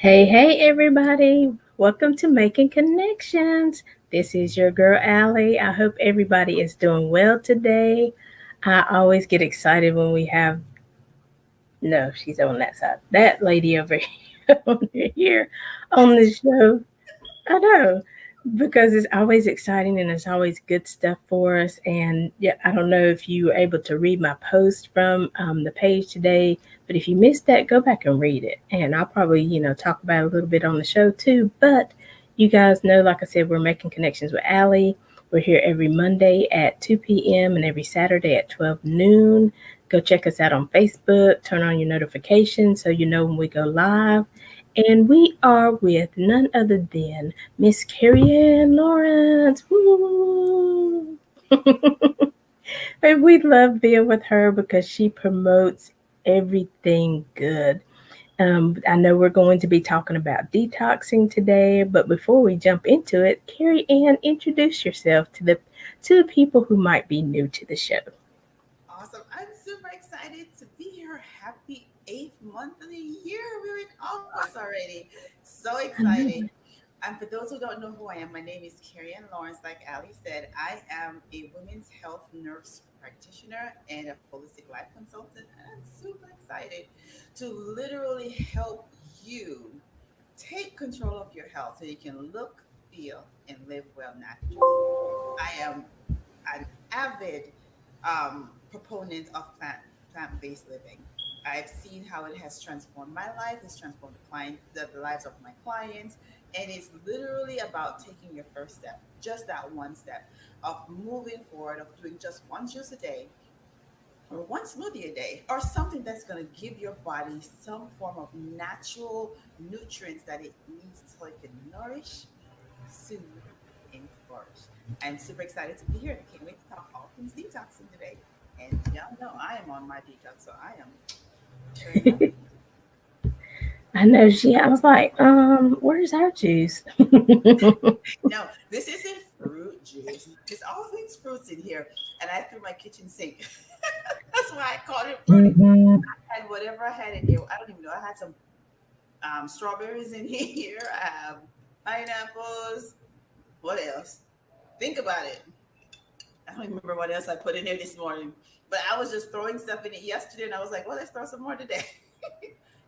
Hey, everybody. Welcome to Making Connections. This is your girl, Aly. I hope everybody is doing well today. I always get excited when we have, no, she's on that side, that lady over here, over here on the show. I know because it's always exciting and it's always good stuff for us. And yeah, I don't know if you were able to read my post from the page today, but if you missed that, go back and read it. And I'll probably, talk about it a little bit on the show too. But you guys know, like I said, we're making connections with Aly. We're here every Monday at 2 p.m. and every Saturday at 12 noon. Go check us out on Facebook, turn on your notifications so you know when we go live. And we are with none other than Miss Carrie Ann Lawrence. Woo! And we love being with her because she promotes everything good. I know we're going to be talking about detoxing today, but before we jump into it, Carrie Ann, introduce yourself to the people who might be new to the show. Awesome. I'm super excited to be here. Happy eighth month of the year. We're in August already. So I know. excited. And for those who don't know who I am, my name is Carrie Ann Lawrence. Like Ali said, I am a women's health nurse practitioner and a holistic life consultant. And I'm super excited to literally help you take control of your health so you can look, feel, and live well naturally. I am an avid proponent of plant-based living. I've seen how it has transformed my life. It's transformed the lives of my clients, and it's literally about taking your first step, just that one step of moving forward, of doing just one juice a day, or one smoothie a day, or something that's going to give your body some form of natural nutrients that it needs so it can nourish, soothe, and flourish. I'm super excited to be here. I can't wait to talk all things detoxing today. And y'all know I am on my detox, so I am turned up. I know I was like, where's our juice? No, this isn't fruit juice. There's all things fruits in here. And I threw my kitchen sink. That's why I called it fruity. I had whatever I had in here. I don't even know. I had some strawberries in here. I have pineapples. What else? Think about it. I don't remember what else I put in there this morning. But I was just throwing stuff in it yesterday, and I was like, well, let's throw some more today.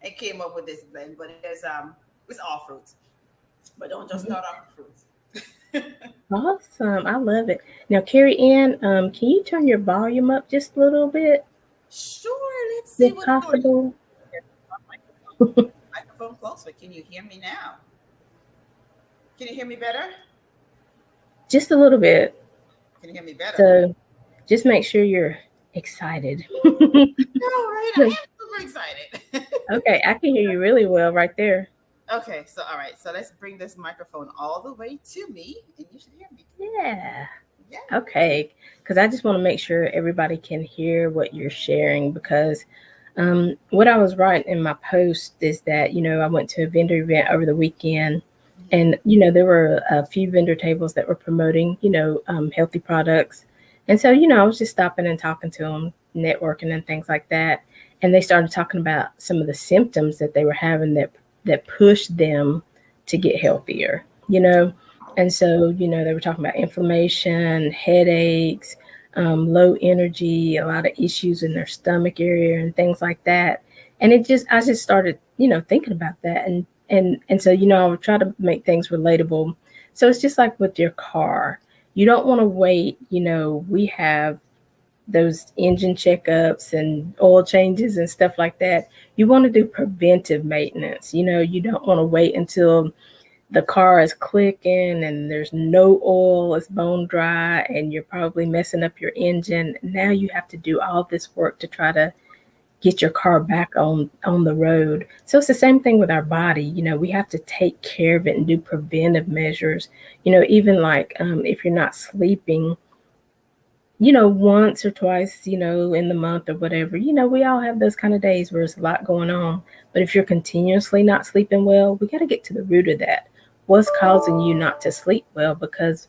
And came up with this blend. But it's all fruits. But don't just start off with fruits. Awesome. I love it. Now, Carrie Ann, can you turn your volume up just a little bit, Sure, let's see if what's going on. possible? Microphone closer. Can you hear me now? Can you hear me better? Just a little bit. Can you hear me better? So just make sure you're excited. All right, I am super excited. Okay, I can hear you really well right there. Okay, so all right, so let's bring this microphone all the way to me, and you should hear me. Yeah. Yeah. Okay. Because I just want to make sure everybody can hear what you're sharing. Because what I was writing in my post is that, I went to a vendor event over the weekend. Mhm. And, there were a few vendor tables that were promoting, healthy products. And so, I was just stopping and talking to them, networking and things like that. And they started talking about some of the symptoms that they were having that pushed them to get healthier, you know. And so, they were talking about inflammation, headaches, low energy, a lot of issues in their stomach area and things like that. And I just started, thinking about that. And so, I would try to make things relatable. So it's just like with your car. You don't want to wait, we have those engine checkups and oil changes and stuff like that. You want to do preventive maintenance. You don't want to wait until the car is clicking and there's no oil, it's bone dry, and you're probably messing up your engine. Now you have to do all this work to try to get your car back on the road. So it's the same thing with our body. We have to take care of it and do preventive measures. Even like if you're not sleeping, once or twice, in the month or whatever, we all have those kind of days where there's a lot going on. But if you're continuously not sleeping well, we got to get to the root of that. What's causing you not to sleep well? Because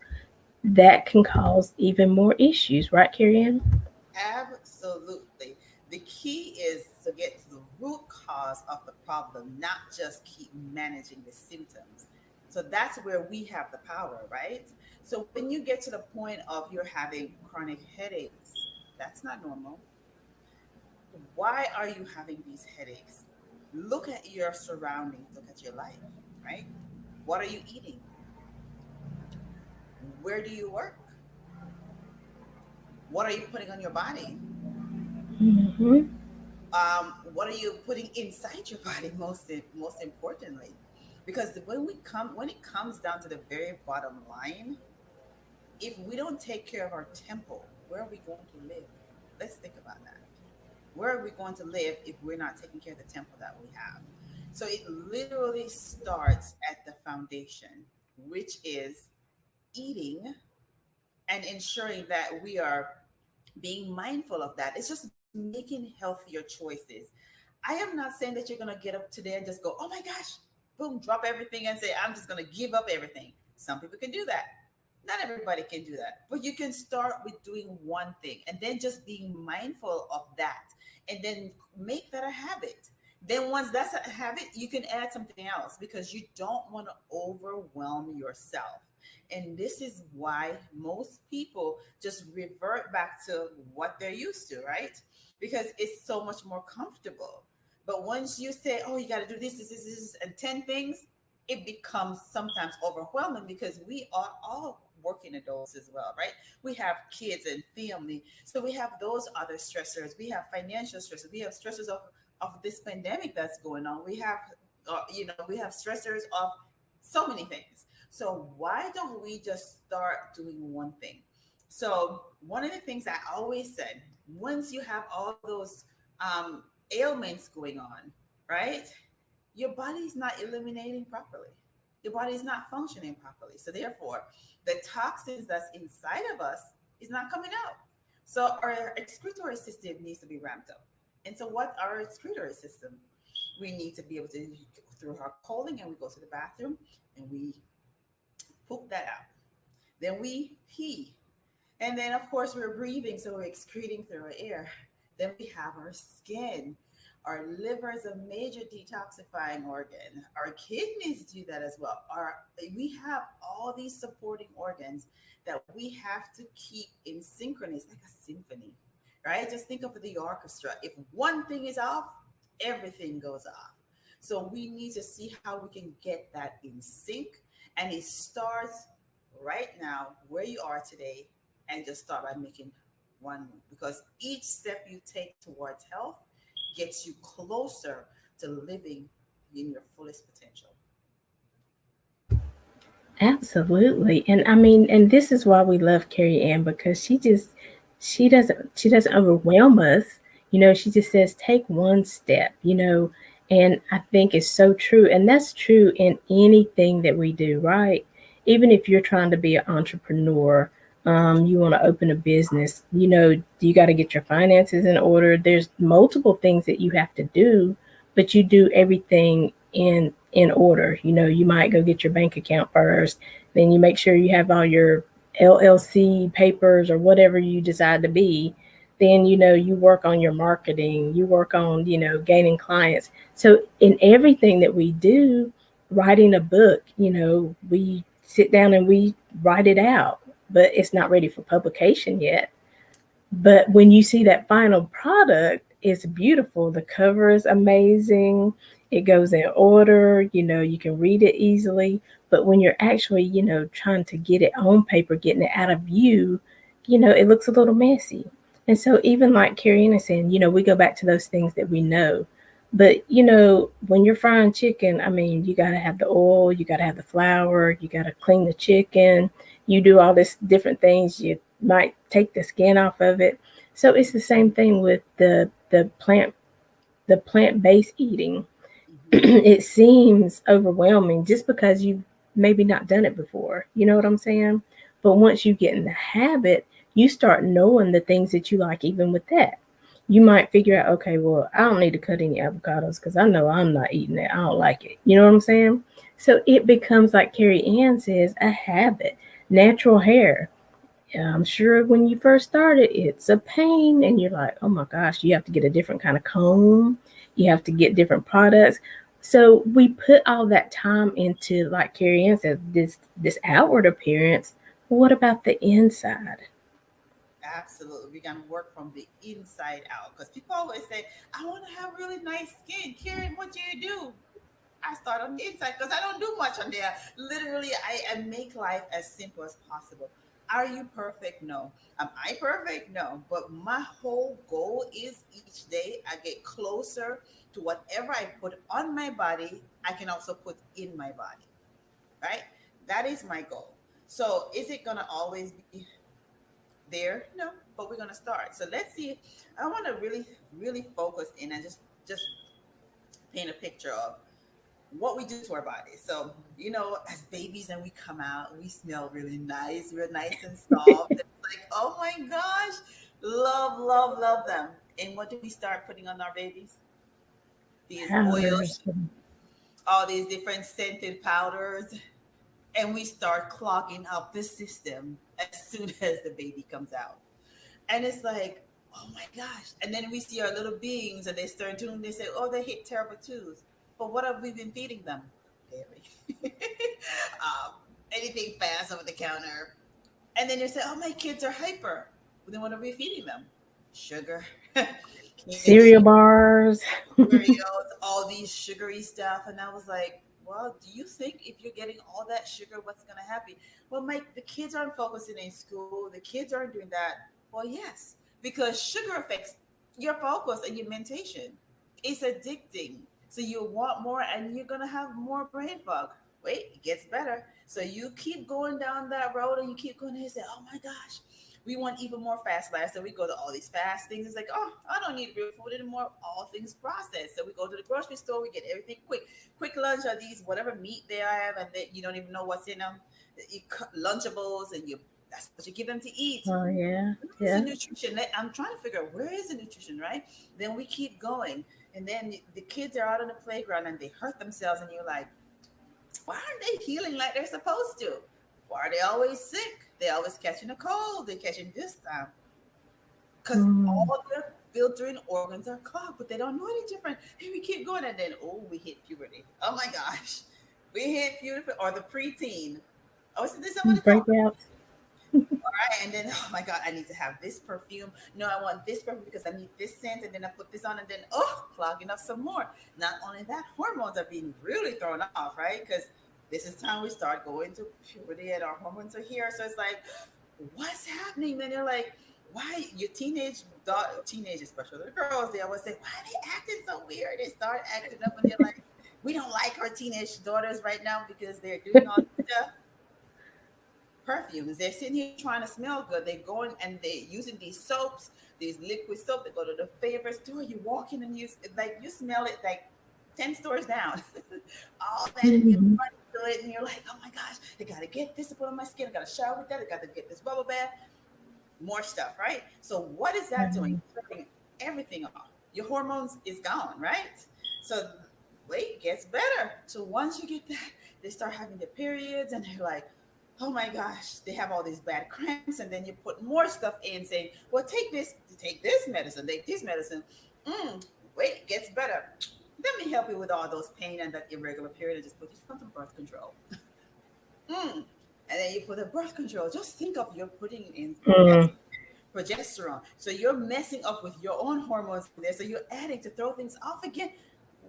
that can cause even more issues, right, Carrie Ann? Absolutely. The key is to get to the root cause of the problem, not just keep managing the symptoms. So that's where we have the power, right? So when you get to the point of you're having chronic headaches, that's not normal. Why are you having these headaches? Look at your surroundings, look at your life, right? What are you eating? Where do you work? What are you putting on your body? Hmm. What are you putting inside your body, most importantly? Because when it comes down to the very bottom line, if we don't take care of our temple, where are we going to live? Let's think about that. Where are we going to live if we're not taking care of the temple that we have? So it literally starts at the foundation, which is eating and ensuring that we are being mindful of that. It's just making healthier choices. I am not saying that you're going to get up today and just go, oh my gosh, boom, drop everything and say, I'm just going to give up everything. Some people can do that. Not everybody can do that, but you can start with doing one thing and then just being mindful of that and then make that a habit. Then once that's a habit, you can add something else because you don't want to overwhelm yourself. And this is why most people just revert back to what they're used to, right? Because it's so much more comfortable. But once you say, oh, you got to do this, and 10 things, it becomes sometimes overwhelming because we are all working adults as well, right? We have kids and family. So we have those other stressors. We have financial stressors. We have stressors of this pandemic that's going on. We have, we have stressors of so many things. So why don't we just start doing one thing? So one of the things I always said, once you have all those ailments going on, right? Your body is not eliminating properly. Your body is not functioning properly. So therefore, the toxins that's inside of us is not coming out. So our excretory system needs to be ramped up. And so what our excretory system? We need to be able to go through our colon and we go to the bathroom and we poop that out. Then we pee. And then, of course, we're breathing, so we're excreting through our air. Then we have our skin. Our liver is a major detoxifying organ. Our kidneys do that as well. We have all these supporting organs that we have to keep in synchronous, like a symphony, right? Just think of the orchestra. If one thing is off, everything goes off. So we need to see how we can get that in sync. And it starts right now where you are today and just start by making one move because each step you take towards health gets you closer to living in your fullest potential. Absolutely. And I mean, and this is why we love Carrie Ann because she doesn't overwhelm us. She just says take one step, and I think it's so true. And that's true in anything that we do, right? Even if you're trying to be an entrepreneur, you want to open a business, you got to get your finances in order. There's multiple things that you have to do, but you do everything in order. You might go get your bank account first, then you make sure you have all your LLC papers or whatever you decide to be. Then you work on your marketing, you work on gaining clients. So in everything that we do, writing a book, we sit down and we write it out, but it's not ready for publication yet. But when you see that final product, it's beautiful. The cover is amazing. It goes in order, you can read it easily. But when you're actually, trying to get it on paper, getting it out of view, it looks a little messy. And so even like Carrie is saying, we go back to those things that we know. But when you're frying chicken, I mean, you gotta have the oil, you gotta have the flour, you gotta clean the chicken, you do all this different things. You might take the skin off of it. So it's the same thing with the plant-based eating. Hmm. It seems overwhelming just because you've maybe not done it before. You know what I'm saying? But once you get in the habit, you start knowing the things that you like, even with that. You might figure out, okay, well, I don't need to cut any avocados because I know I'm not eating it. I don't like it. You know what I'm saying? So it becomes, like Carrie Ann says, a habit. Natural hair. I'm sure when you first started, it's a pain, and you're like, oh my gosh, you have to get a different kind of comb. You have to get different products. So we put all that time into, like Carrie Ann said, this outward appearance. What about the inside? Absolutely. We're going to work from the inside out because people always say, I want to have really nice skin. Karen, what do you do? I start on the inside because I don't do much on there. Literally, I make life as simple as possible. Are you perfect? No. Am I perfect? No. But my whole goal is each day I get closer to whatever I put on my body, I can also put in my body, right? That is my goal. So is it going to always be there? No, but we're going to start. So let's see. I want to really focus in and just paint a picture of what we do to our bodies. So, as babies and we come out, we smell really nice. We're nice and soft. And it's like, oh my gosh, love, love, love them. And what do we start putting on our babies? These Powders. oils, all these different scented powders. And we start clogging up the system as soon as the baby comes out. And it's like, oh my gosh. And then we see our little beings and they start doing, they say, oh, they hit terrible twos. But what have we been feeding them? Dairy. um, Anything fast over the counter. And then they say, oh, my kids are hyper. Well, then what are we feeding them? Sugar, Cereal candy, bars. Cheerios, all these sugary stuff. And I was like, well, do you think if you're getting all that sugar, what's going to happen? Well, Mike, the kids aren't focusing in school. The kids aren't doing that. Well, yes, because sugar affects your focus and your mentation. It's addicting. So you want more and you're going to have more brain fog. Wait, it gets better. So you keep going down that road and you keep going and you say, oh my gosh, we want even more fast life. So we go to all these fast things. It's like, oh, I don't need real food anymore. All things processed. So we go to the grocery store. We get everything quick. Quick lunch are these whatever meat they have, and then you don't even know what's in them. You cut Lunchables, and you that's what you give them to eat. Oh yeah, Where's the yeah. nutrition? I'm trying to figure out where is the nutrition, right? Then we keep going, and then the kids are out on the playground and they hurt themselves, and you're like, why aren't they healing like they're supposed to? Why are they always sick? They always catching a cold. They're catching this time because Mm, all their filtering organs are clogged, but they don't know any different. And we keep going, and then we hit puberty. Oh my gosh, we hit puberty or the preteen. Oh, is this what they call it? breakouts. Right? And then, oh my God, I need to have this perfume. No, I want this perfume because I need this scent. And then I put this on, and then, clogging up some more. Not only that, hormones are being really thrown off, right? Because this is time we start going to puberty and our hormones are here. So it's like, what's happening? Then you're like, why your teenage, especially the girls, they always say, why are they acting so weird? They start acting up and they're like, we don't like our teenage daughters right now because they're doing all this stuff. Perfumes. They're sitting here trying to smell good. They're going and they're using these soaps, these liquid soap. They go to the favorite store. You walk in and you smell it like 10 stores down. All that and you're Mhm. running to it and you're like, oh my gosh, I gotta get this to put on my skin. I gotta shower with that. I gotta get this bubble bath. More stuff, right? So what is that doing? Mhm. Turning everything off. Your hormones is gone, right? So wait, it gets better. So once you get that, they start having their periods and they're like, oh my gosh, they have all these bad cramps, and then you put more stuff in saying, well, take this medicine, take this medicine. Wait, it gets better. Let me help you with all those pain and that irregular period and just put you on some birth control. And then you put the birth control. Just think of you're putting in Mm, progesterone. So you're messing up with your own hormones in there. So you're adding to throw things off again.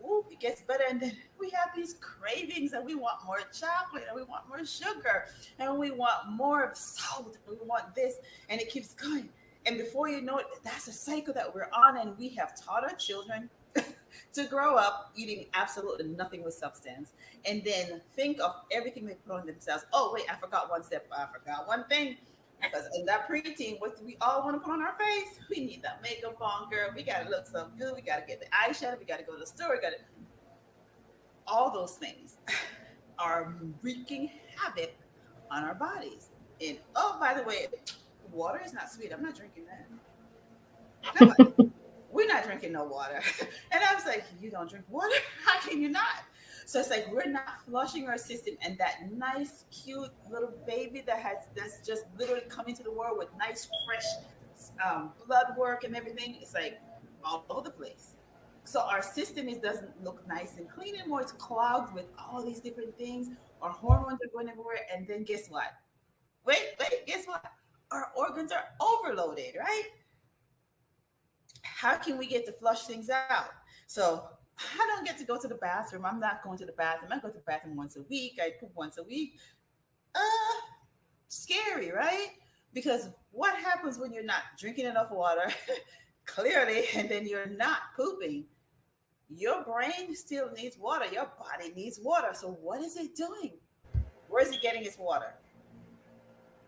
Ooh, it gets better. And then we have these cravings and we want more chocolate and we want more sugar and we want more of salt and we want this. And it keeps going. And before you know it, that's a cycle that we're on. And we have taught our children to grow up eating absolutely nothing with substance and then think of everything they put on themselves. Oh, wait, I forgot one step. I forgot one thing. Because in that preteen, what do we all want to put on our face? We need that makeup on, girl. We got to look so good. We got to get the eyeshadow. We got to go to the store. We got to, all those things are wreaking havoc on our bodies. And oh, by the way, water is not sweet. I'm not drinking that. Nobody. We're not drinking no water. And I was like, you don't drink water? How can you not? So it's like we're not flushing our system, and that nice, cute little baby that's just literally coming to the world with nice, fresh blood work and everything. It's like all over the place. So our system is doesn't look nice and clean anymore. It's clogged with all these different things. Our hormones are going everywhere. And then guess what? Wait, guess what? Our organs are overloaded, right? How can we get to flush things out? So I don't get to go to the bathroom. I'm not going to the bathroom. I go to the bathroom once a week. I poop once a week. Uh, Scary, right? Because what happens when you're not drinking enough water, clearly, and then you're not pooping? Your brain still needs water. Your body needs water. So what is it doing? Where is it getting its water?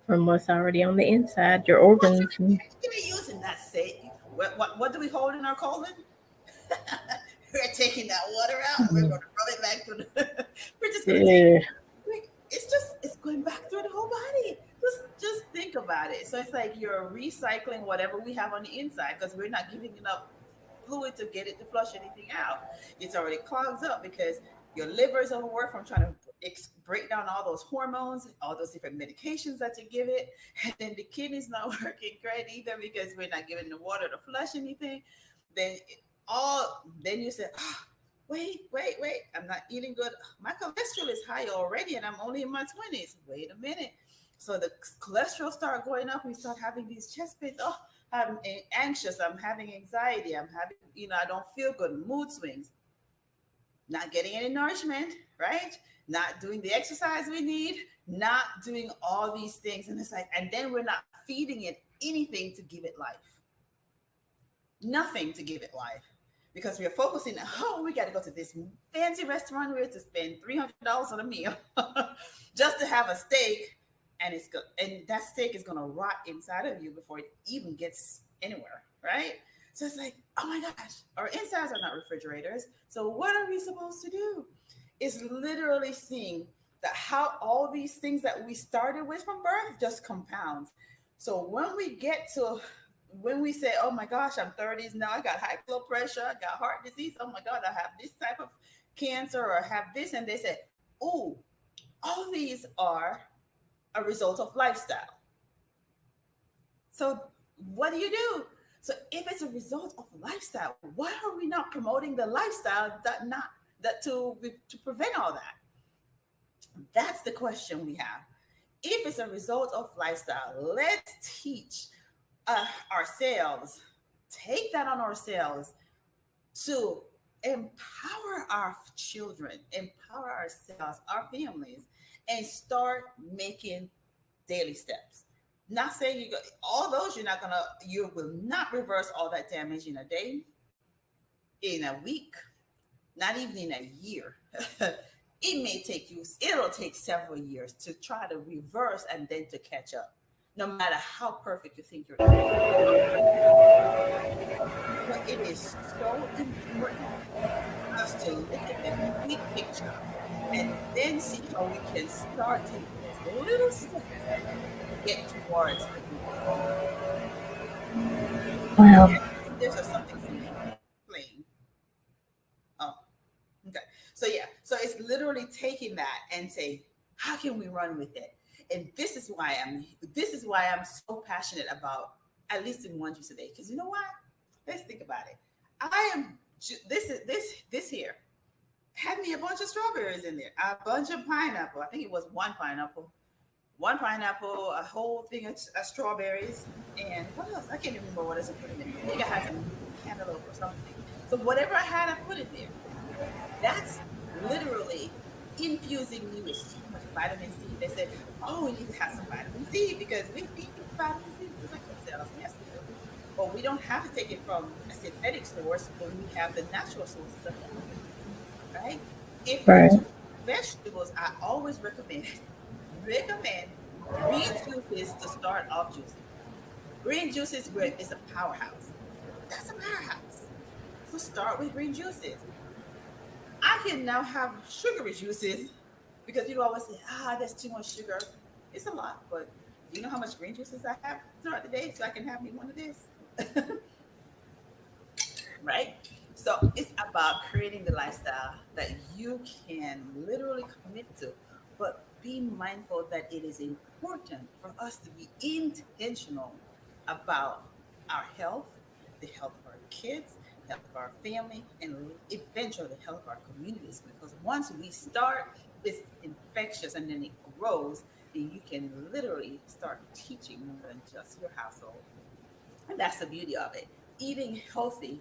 From what's already on the inside, your What's organs. it using that say? What do we hold in our colon? We're taking that water out and we're Mhm. going to rub it back through the, we're just going to take, Yeah. like, it's going back through the whole body. Just think about it. So it's like you're recycling whatever we have on the inside because we're not giving enough fluid to get it to flush anything out. It's already clogs up because your liver is overworked from trying to break down all those hormones, all those different medications that you give it. And then the kidney's not working great either because we're not giving the water to flush anything. Then then you say, oh, wait, I'm not eating good. My cholesterol is high already and I'm only in my 20s. Wait a minute. So the cholesterol start going up. We start having these chest pains. Oh, I'm anxious. I'm having anxiety. I'm having, I don't feel good. Mood swings. Not getting any nourishment, right? Not doing the exercise we need. Not doing all these things. And it's like, and then we're not feeding it anything to give it life. Nothing to give it life because we are focusing on, oh, we got to go to this fancy restaurant. We have to spend $300 on a meal just to have a steak, and it's good. And that steak is going to rot inside of you before it even gets anywhere, right? So it's like, oh my gosh, our insides are not refrigerators. So what are we supposed to do? It's literally seeing that how all these things that we started with from birth just compounds. So when we say, oh my gosh, I'm 30s now, I got high blood pressure, I got heart disease, oh my God, I have this type of cancer or I have this, and they say, oh, all these are a result of lifestyle. So what do you do? So if it's a result of lifestyle, why are we not promoting the lifestyle that to prevent all that? That's the question we have. If it's a result of lifestyle, let's teach ourselves, take that on ourselves to empower our children, empower ourselves, our families, and start making daily steps. Not saying all those you will not reverse all that damage in a day, in a week, not even in a year. It'll take several years to try to reverse and then to catch up, no matter how perfect you think you're going to be. But it is so important for us to look at the big picture and then see how we can start taking those little steps to get towards the big picture. Well, There's something playing. Oh, okay. So yeah, so it's literally taking that and say, how can we run with it? And this is why I'm so passionate about at least in one juice a day. Because you know what? Let's think about it. I am this here had me a bunch of strawberries in there, a bunch of pineapple. I think it was one pineapple, a whole thing of strawberries, and what else? I can't remember what else I put in there. I think I had some cantaloupe or something. So whatever I had, I put in there. That's literally infusing me with so much vitamin C. They said, "Oh, we need to have some vitamin C because we need vitamin C to protect ourselves." Yes, we do, but we don't have to take it from a synthetic source when we have the natural sources available, right? If you're right. juicing vegetables, I always recommend green juices to start off juicing. Green juices is a powerhouse. That's a powerhouse. So start with green juices. I can now have sugary juices because you always say, that's too much sugar. It's a lot, but do you know how much green juices I have throughout the day so I can have me one of this? Right? So it's about creating the lifestyle that you can literally commit to, but be mindful that it is important for us to be intentional about our health, the health of our kids, health of our family, and eventually the health of our communities. Because once we start, it's infectious and then it grows, and you can literally start teaching more than just your household. And that's the beauty of it. Eating healthy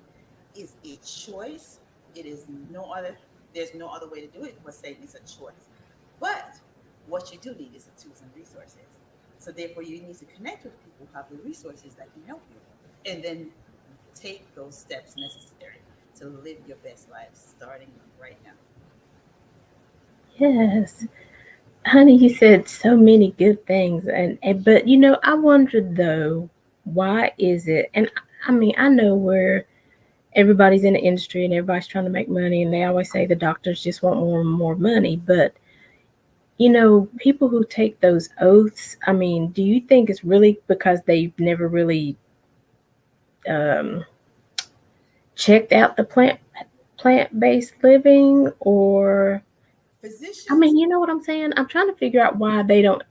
is a choice. It is no other, there's no other way to do it but saying it's a choice. But what you do need is the tools and resources. So therefore you need to connect with people who have the resources that can help you. And then take those steps necessary to live your best life starting right now. Yes. Honey, you said so many good things, and but I wondered though, why is it? And I mean, I know where everybody's in the industry and everybody's trying to make money, and they always say the doctors just want more and more money. But people who take those oaths, I mean, do you think it's really because they've never really um, checked out the plant-based living, or I Physicians, mean, you know what I'm saying? I'm trying to figure out why they don't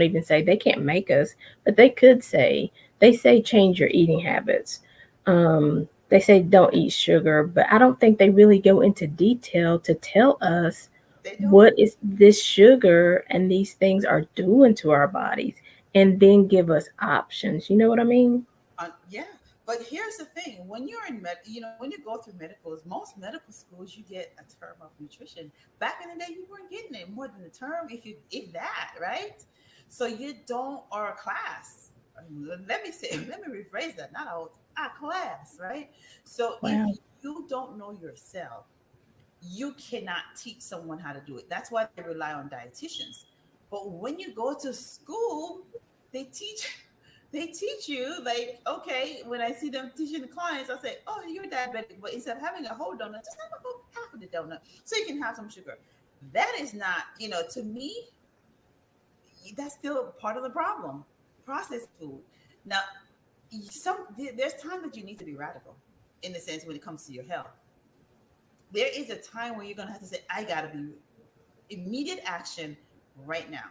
even say they can't make us, but they could say they say change your eating habits. They say don't eat sugar, but I don't think they really go into detail to tell us they don't. what is this sugar and these things are doing to our bodies and then give us options. You know what I mean? Yeah, but here's the thing: when you're in when you go through medicals, most medical schools you get a term of nutrition. Back in the day, you weren't getting it more than the term, if that, right? So you don't, or a class. Let me rephrase that. Not a class, right? So if Wow. you don't know yourself, you cannot teach someone how to do it. That's why they rely on dietitians. But when you go to school, they teach they teach you like, okay, when I see them teaching the clients, I say, oh, you're diabetic, but instead of having a whole donut, just have a whole half of the donut so you can have some sugar. That is not, to me, that's still part of the problem. Processed food. Now, there's time that you need to be radical in the sense when it comes to your health. There is a time where you're gonna have to say, I gotta be immediate action right now.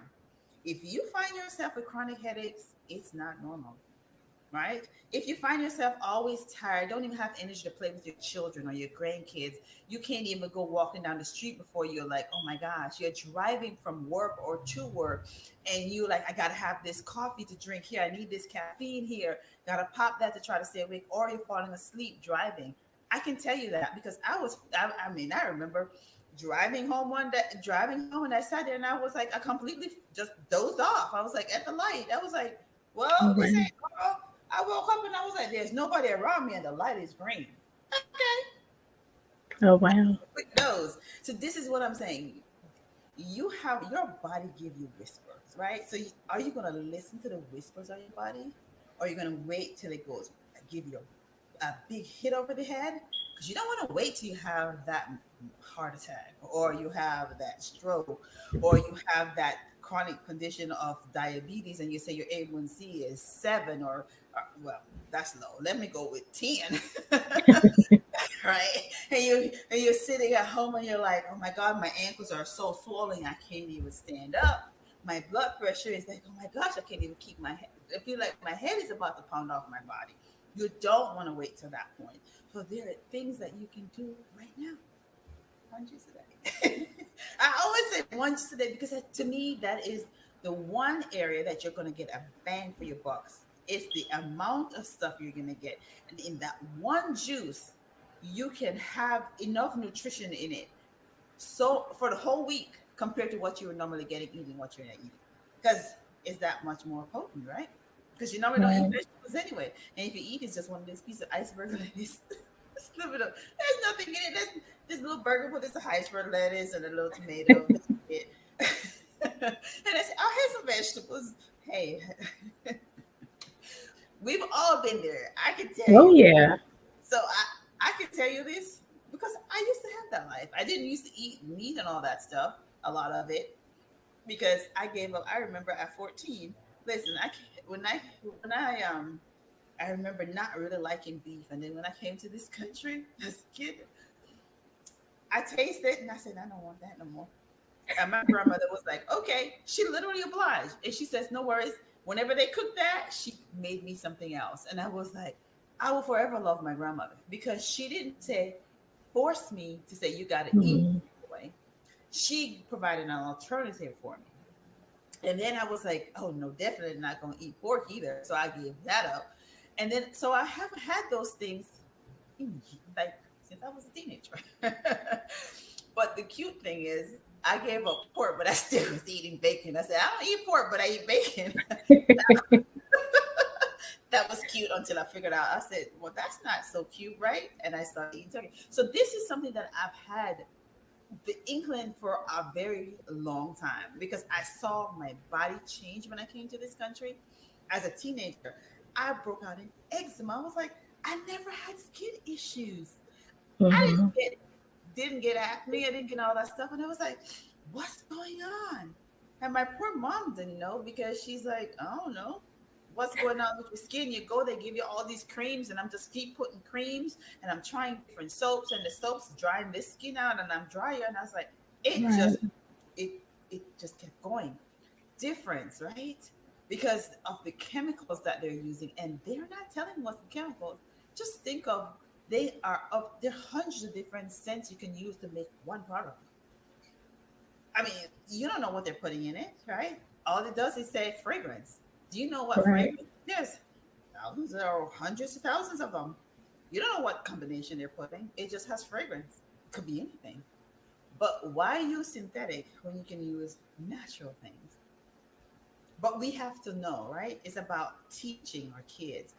If you find yourself with chronic headaches, it's not normal, right? If you find yourself always tired, don't even have energy to play with your children or your grandkids, you can't even go walking down the street before you're like, oh my gosh, you're driving from work or to work, and you like, I gotta have this coffee to drink here, I need this caffeine here, gotta pop that to try to stay awake, or you're falling asleep driving. I can tell you that because I remember driving home, and I sat there and I was like, I completely just dozed off. I was like at the light. I was like, Oh, well, wow. this ain't girl. I woke up and I was like, there's nobody around me and the light is green. Okay. Oh, wow. Quick nose. So this is what I'm saying. You have your body give you whispers, right? So are you gonna listen to the whispers of your body, or are you gonna wait till it goes give you a big hit over the head? Because you don't want to wait till you have that heart attack, or you have that stroke, or you have that chronic condition of diabetes, and you say your A1C is 7, or well, that's low. Let me go with 10. Right? And you're sitting at home and you're like, oh my God, my ankles are so swollen, I can't even stand up. My blood pressure is like, oh my gosh, I can't even keep my head. I feel like my head is about to pound off my body. You don't want to wait till that point. So there are things that you can do right now. One juice a day. I always say one juice a day because to me that is the one area that you're going to get a bang for your bucks. It's the amount of stuff you're going to get, and in that one juice, you can have enough nutrition in it. So for the whole week compared to what you were normally getting eating what you're not eating, because it's that much more potent, right? Because you normally don't eat Right. vegetables anyway, and if you eat, it's just one of those pieces of iceberg lettuce. Just a little bit of, there's nothing in it. There's this little burger with this iceberg lettuce and a little tomato. That's it. And I said, I'll have some vegetables. Hey, we've all been there. I can tell Oh, you. yeah. So I can tell you this because I used to have that life. I didn't used to eat meat and all that stuff, a lot of it, because I gave up. I remember at 14. Listen, I remember not really liking beef, and then when I came to this country as a kid, I tasted it and I said, I don't want that no more. And my grandmother was like, okay. She literally obliged. And she says, no worries. Whenever they cook that, she made me something else. And I was like, I will forever love my grandmother because she didn't say, force me to say, you got to eat Mhm. this way. She provided an alternative for me. And then I was like, oh, no, definitely not going to eat pork either. So I gave that up. And then, so I haven't had those things like since I was a teenager. But the cute thing is, I gave up pork, but I still was eating bacon. I said, I don't eat pork, but I eat bacon. That was cute until I figured out. I said, well, that's not so cute, right? And I started eating turkey. So this is something that I've had the inkling for a very long time because I saw my body change when I came to this country. As a teenager, I broke out in eczema. I was like, I never had skin issues. I Mhm. didn't get acne. I didn't get all that stuff. And I was like, what's going on? And my poor mom didn't know because she's like, I don't know. What's going on with your skin? You go, they give you all these creams, and I'm just keep putting creams and I'm trying different soaps, and the soaps drying this skin out, and I'm drier. And I was like, it Right. just it just kept going. Difference, right? Because of the chemicals that they're using, and they're not telling what's the chemicals. Just think of they are up there are hundreds of different scents you can use to make one product. I mean, you don't know what they're putting in it, right? All it does is say fragrance. Do you know what Right. fragrance? There's thousands or hundreds of thousands of them. You don't know what combination they're putting. It just has fragrance. It could be anything. But why use synthetic when you can use natural things? But we have to know, right? It's about teaching our kids,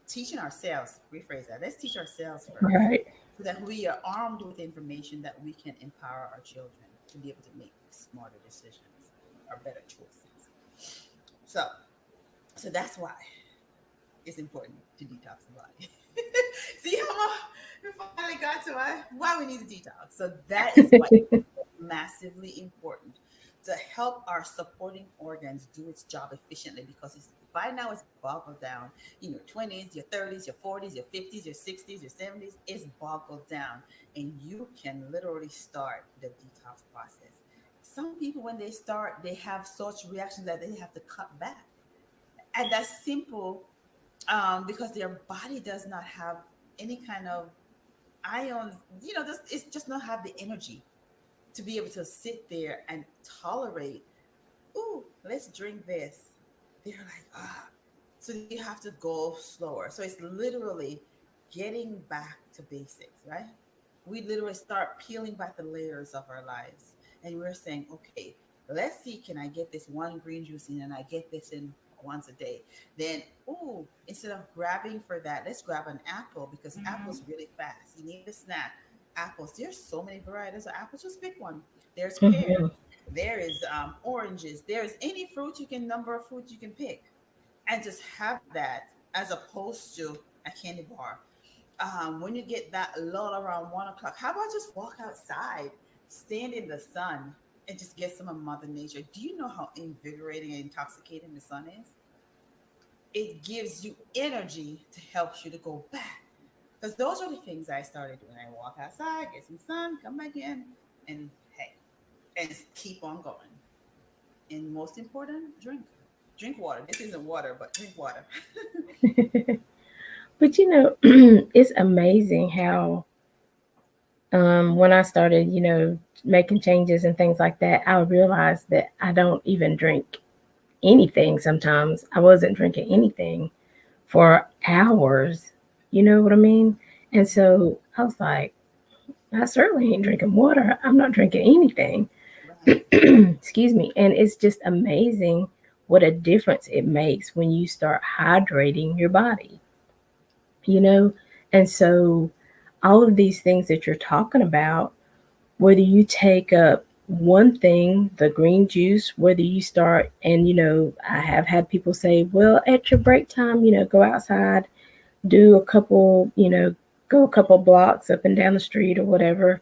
teaching ourselves. Rephrase that. Let's teach ourselves first Right. so that we are armed with information that we can empower our children to be able to make smarter decisions or better choices. So, so that's why it's important to detox the body. See how we finally got to why we need to detox. So that is why massively important to help our supporting organs do its job efficiently because it's by now it's boggled down in your 20s, your 30s, your 40s, your 50s, your 60s, your 70s. It's boggled down, and you can literally start the detox process. Some people, when they start, they have such reactions that they have to cut back, and that's simple because their body does not have any kind of ions. It's just not have the energy to be able to sit there and tolerate, ooh, let's drink this. They're like, ah. So you have to go slower. So it's literally getting back to basics, right? We literally start peeling back the layers of our lives. And we're saying, okay, let's see, can I get this one green juice in and I get this in once a day? Then, ooh, instead of grabbing for that, let's grab an apple because apple's really fast. You need a snack. Apples, there's so many varieties of apples. Just pick one. There's pears, Mhm. there is oranges, there's any fruit you can number of fruit you can pick and just have that as opposed to a candy bar. When you get that lull around 1 o'clock, how about just walk outside, stand in the sun, and just get some of Mother Nature? Do you know how invigorating and intoxicating the sun is? It gives you energy to help you to go back. Because those are the things I started doing. I walk outside, get some sun, come back in, and hey, and keep on going. And most important, drink. Drink water. This isn't water, but drink water. But it's amazing how when I started, making changes and things like that, I realized that I don't even drink anything sometimes. I wasn't drinking anything for hours. You know what I mean? And so I was like, I certainly ain't drinking water. I'm not drinking anything. Right. Excuse me. And it's just amazing what a difference it makes when you start hydrating your body, you know? And so all of these things that you're talking about, whether you take up one thing, the green juice, whether you start, and I have had people say, well, at your break time, go outside, do a couple, go a couple blocks up and down the street or whatever.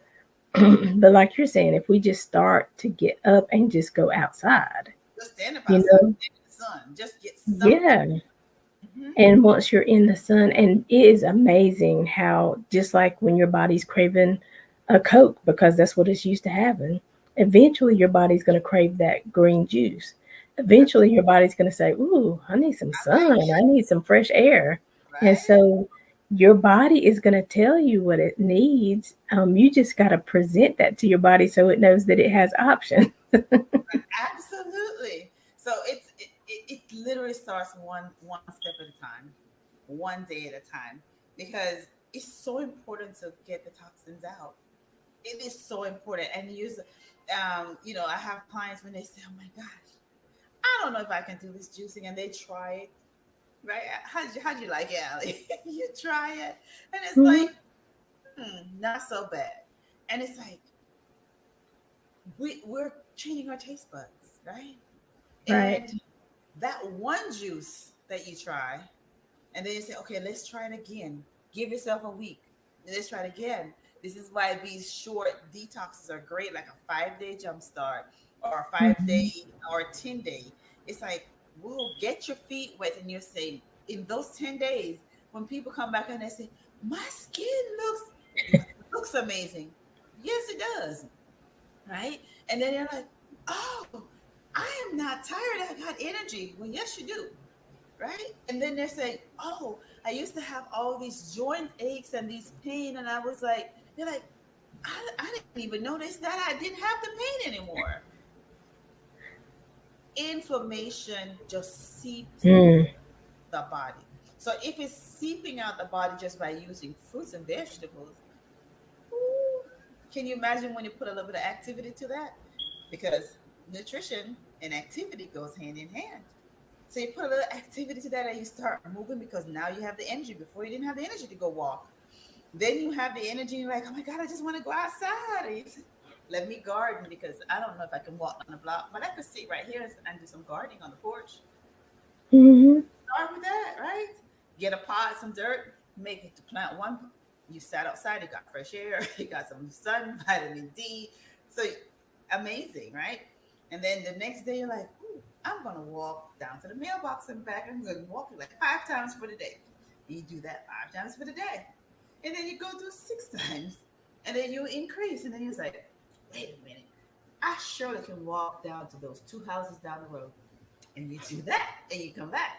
But like you're saying, if we just start to get up and just go outside, Just stand up you outside, know, stand in the sun. Just get something. yeah. Hmm. And once you're in the sun, and it is amazing how, just like when your body's craving a Coke because that's what it's used to having, eventually your body's going to crave that green juice. Eventually your body's going to say, ooh, I need some I like sun. it. I need some fresh air. And Right? so your body is going to tell you what it needs. You just got to present that to your body so it knows that it has options. Absolutely. So it literally starts one step at a time, one day at a time, because it's so important to get the toxins out. It is so important. And use, I have clients when they say, "Oh my gosh, I don't know if I can do this juicing," and they try it. Right? How'd you like it, Allie? You try it, and it's Mhm. like, not so bad. And it's like we're changing our taste buds, right? Right. And that one juice that you try, and then you say, okay, let's try it again. Give yourself a week. Let's try it again. This is why these short detoxes are great, like a 5 day jump start or a 5 day Mhm. or a 10 day. It's like, whoa, get your feet wet. And you're saying, in those 10 days, when people come back and they say, my skin looks amazing. Yes, it does. Right. And then they're like, oh, I am not tired. I got energy. Well, yes, you do, right? And then they're saying, "Oh, I used to have all these joint aches and these pain," and I was like, "They're like, I didn't even notice that I didn't have the pain anymore." Inflammation just seeps Mm. the body. So if it's seeping out the body just by using fruits and vegetables, ooh, can you imagine when you put a little bit of activity to that? Because nutrition and activity goes hand in hand. So you put a little activity to that and you start moving because now you have the energy. Before you didn't have the energy to go walk. Then you have the energy and you're like, oh my God, I just want to go outside. And you say, let me garden because I don't know if I can walk on the block, but I could sit right here and do some gardening on the porch. Mhm. Start with that, right? Get a pot, some dirt, make it to plant one. You sat outside, you got fresh air, you got some sun, vitamin D. So amazing, right? And then the next day, you're like, ooh, I'm going to walk down to the mailbox and back. I'm going to walk like 5 times for the day. You do that 5 times for the day. And then you go do 6 times. And then you increase. And then you're like, wait a minute. I surely can walk down to those two houses down the road, and you do that and you come back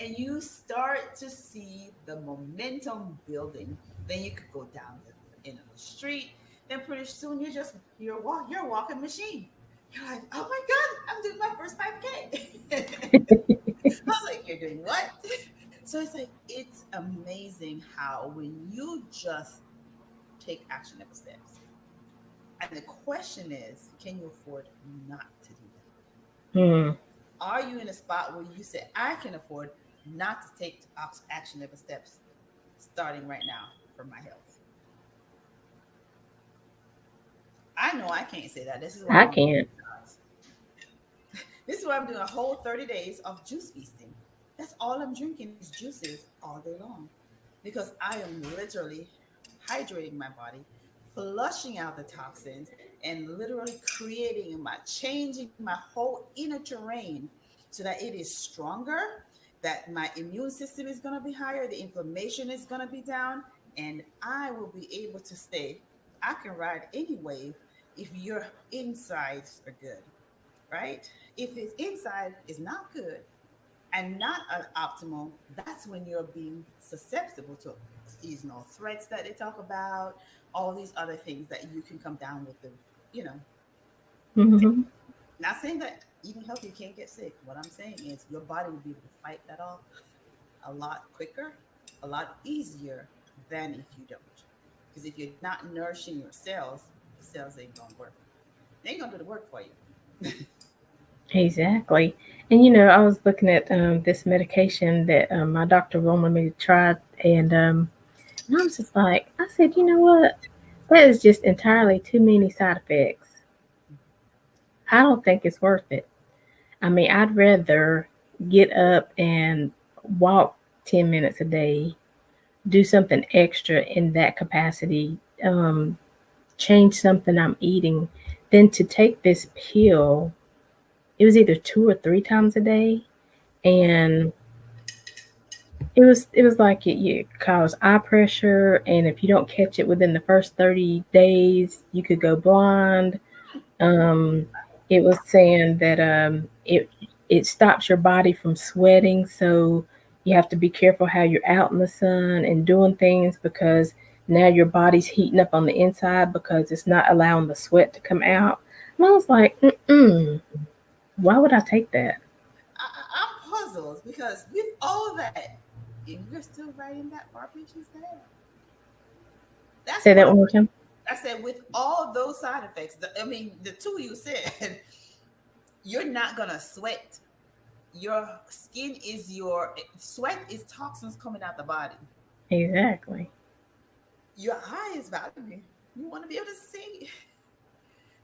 and you start to see the momentum building. Then you could go down the end of the street, then pretty soon you're a walking machine. You're like, oh my God, I'm doing my first 5K. I was like, you're doing what? So it's like, it's amazing how when you just take actionable steps, and the question is, can you afford not to do that? Mm. Are you in a spot where you say, I can afford not to take actionable steps starting right now for my health? I know I can't say that. This is why I I'm doing can't. this is why I'm doing a whole 30 days of juice feasting. That's all I'm drinking is juices all day long because I am literally hydrating my body, flushing out the toxins, and literally changing my whole inner terrain so that it is stronger, that my immune system is going to be higher, the inflammation is going to be down, and I will be able to stay. I can ride any wave if your insides are good, right? If his inside is not good and not optimal, that's when you're being susceptible to seasonal threats that they talk about, all these other things that you can come down with you know, Mhm. not saying that eating healthy you can't get sick. What I'm saying is your body will be able to fight that off a lot quicker, a lot easier than if you don't. Because if you're not nourishing your cells, the cells ain't gonna work. They ain't gonna do the work for you. Exactly. And I was looking at this medication that my doctor wanted me to try, and I was just like, I said, you know what? That is just entirely too many side effects. I don't think it's worth it. I mean, I'd rather get up and walk 10 minutes a day, do something extra in that capacity, change something I'm eating, than to take this pill. It was either 2 or 3 times a day, and it was like it caused eye pressure, and if you don't catch it within the first 30 days, you could go blind. Um, it was saying that it stops your body from sweating, so You have to be careful how you're out in the sun and doing things because now your body's heating up on the inside because it's not allowing the sweat to come out. And I was like, mm-mm, why would I take that? I'm puzzled because with all that, and you're still writing that for our patients there. That's Say that one of one more time. I said with all those side effects. I mean, the two you said, you're not gonna sweat. Your skin is your sweat is toxins coming out the body. Exactly. Your eye is valuable. You want to be able to see.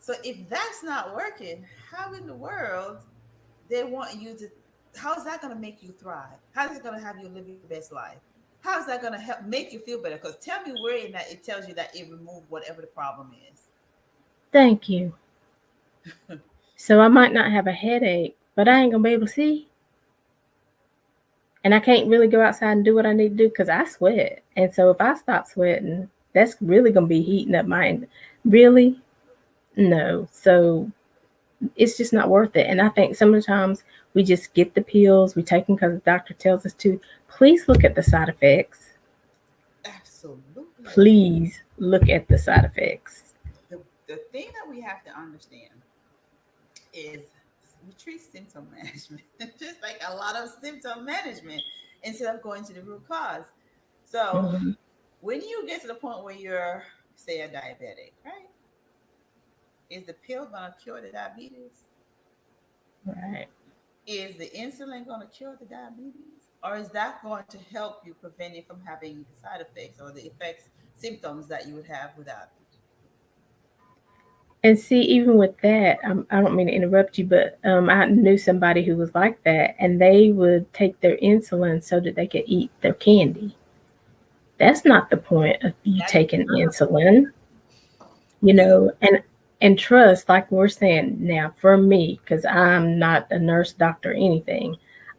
So if that's not working, how in the world they want you to? How is that going to make you thrive? How is it going to have you live your best life? How is that going to help make you feel better? Because tell me where in that it tells you that it removed whatever the problem is. Thank you. So I might not have a headache, but I ain't gonna be able to see, and I can't really go outside and do what I need to do because I sweat. And so if I stop sweating, that's really gonna be heating up my. Really, no. So it's just not worth it. And I think some of the times we just get the pills, we take them because the doctor tells us to. Please look at the side effects. Absolutely. Please look at the side effects. The thing that we have to understand is we treat symptom management just like a lot of symptom management instead of going to the root cause. So Mhm. when you get to the point where you're, say, a diabetic, right? Is the pill going to cure the diabetes? Right. Is the insulin going to cure the diabetes? Or is that going to help you prevent it from having the side effects or the effects, symptoms that you would have without it? And see, even with that, I don't mean to interrupt you, but I knew somebody who was like that, and they would take their insulin so that they could eat their candy. That's not the point of you That is taking not a insulin, you do you know. And trust, like we're saying now, for me, because I'm not a nurse, doctor, or anything,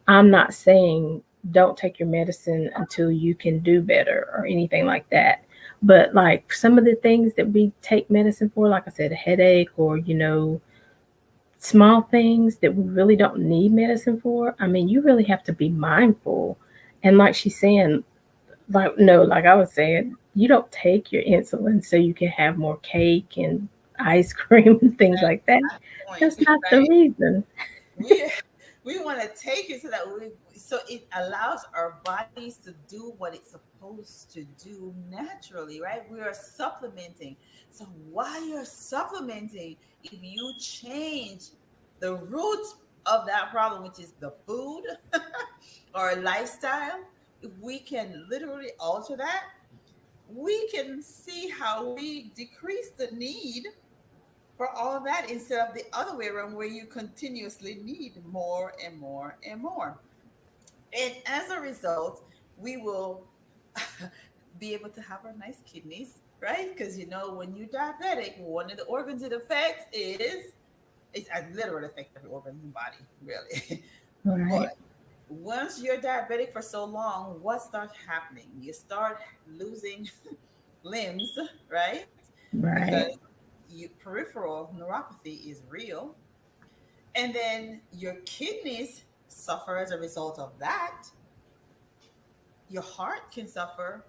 I'm not saying don't take your medicine until you can do better or anything like that. But like some of the things that we take medicine for, like I said, a headache or small things that we really don't need medicine for. I mean, you really have to be mindful. And like she's saying, like no, like I was saying, you don't take your insulin so you can have more cake and ice cream and things like that. point, That's not the right? reason. we we want to take it so that so it allows our bodies to do what it's supposed to do naturally, right? We are supplementing. So while you're supplementing, if you change the root of that problem, which is the food or lifestyle, if we can literally alter that, we can see how we decrease the need for all of that instead of the other way around where you continuously need more and more and more. And as a result, we will be able to have our nice kidneys, right? Because when you're diabetic, one of the organs it affects is it literally affects every organ in the body, really. Right, But once you're diabetic for so long, what starts happening? You start losing limbs, right? Because right. peripheral neuropathy is real. And then your kidneys suffer as a result of that. Your heart can suffer,